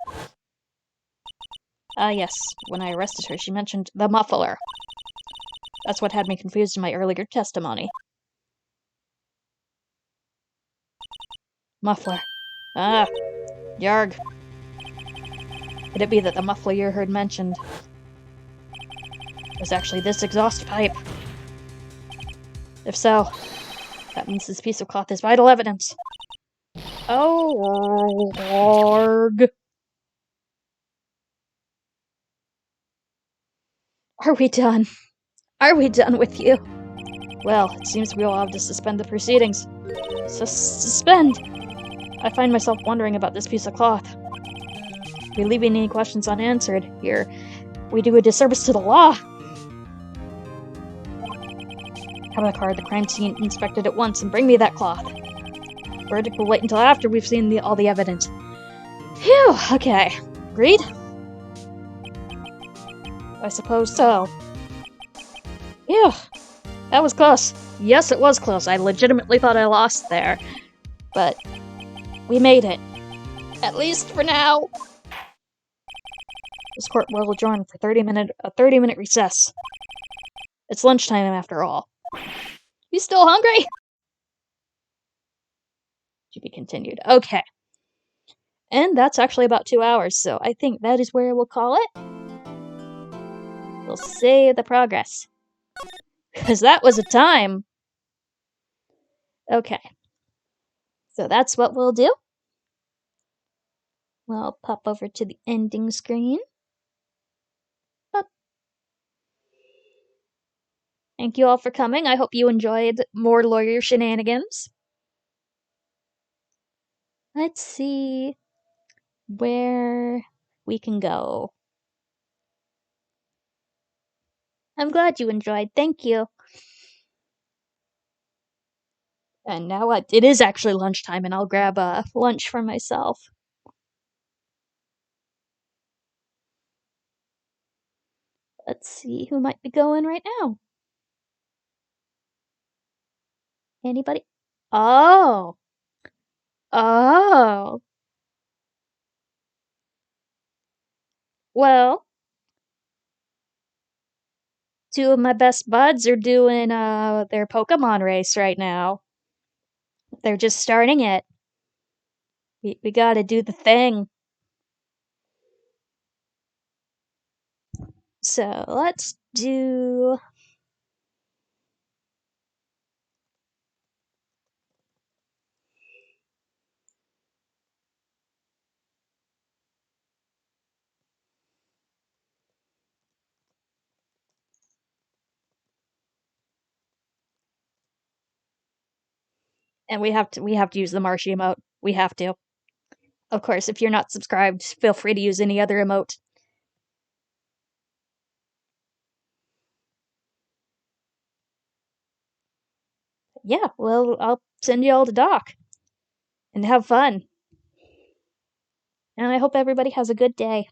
Yes. When I arrested her, she mentioned the muffler. That's what had me confused in my earlier testimony. Muffler. Ah. Yarg. Could it be that the muffler you heard mentioned was actually this exhaust pipe? If so, that means this piece of cloth is vital evidence. Oh, Lord. Are we done? Are we done with you? Well, it seems we will have to suspend the proceedings. Suspend? I find myself wondering about this piece of cloth. If we leave any questions unanswered here, we do a disservice to the law. Have the card, the crime scene inspected at once, and bring me that cloth. Verdict will wait until after we've seen all the evidence. Phew, okay. Agreed? I suppose so. Phew, that was close. Yes, it was close. I legitimately thought I lost there. But we made it. At least for now. This court will adjourn for a 30-minute recess. It's lunchtime after all. You still hungry? To be continued. Okay. And that's actually about 2 hours, so I think that is where we'll call it. We'll save the progress. Because that was a time. Okay. So that's what we'll do. We'll pop over to the ending screen. Pop. Thank you all for coming. I hope you enjoyed more lawyer shenanigans. Let's see where we can go. I'm glad you enjoyed. Thank you. And now it is actually lunchtime, and I'll grab lunch for myself. Let's see who might be going right now. Anybody? Oh. Oh. Well, two of my best buds are doing their Pokemon race right now. They're just starting it. We gotta do the thing. So let's do... And we have to use the Marshy emote. We have to. Of course, if you're not subscribed, feel free to use any other emote. Yeah, well, I'll send you all to Doc. And have fun. And I hope everybody has a good day.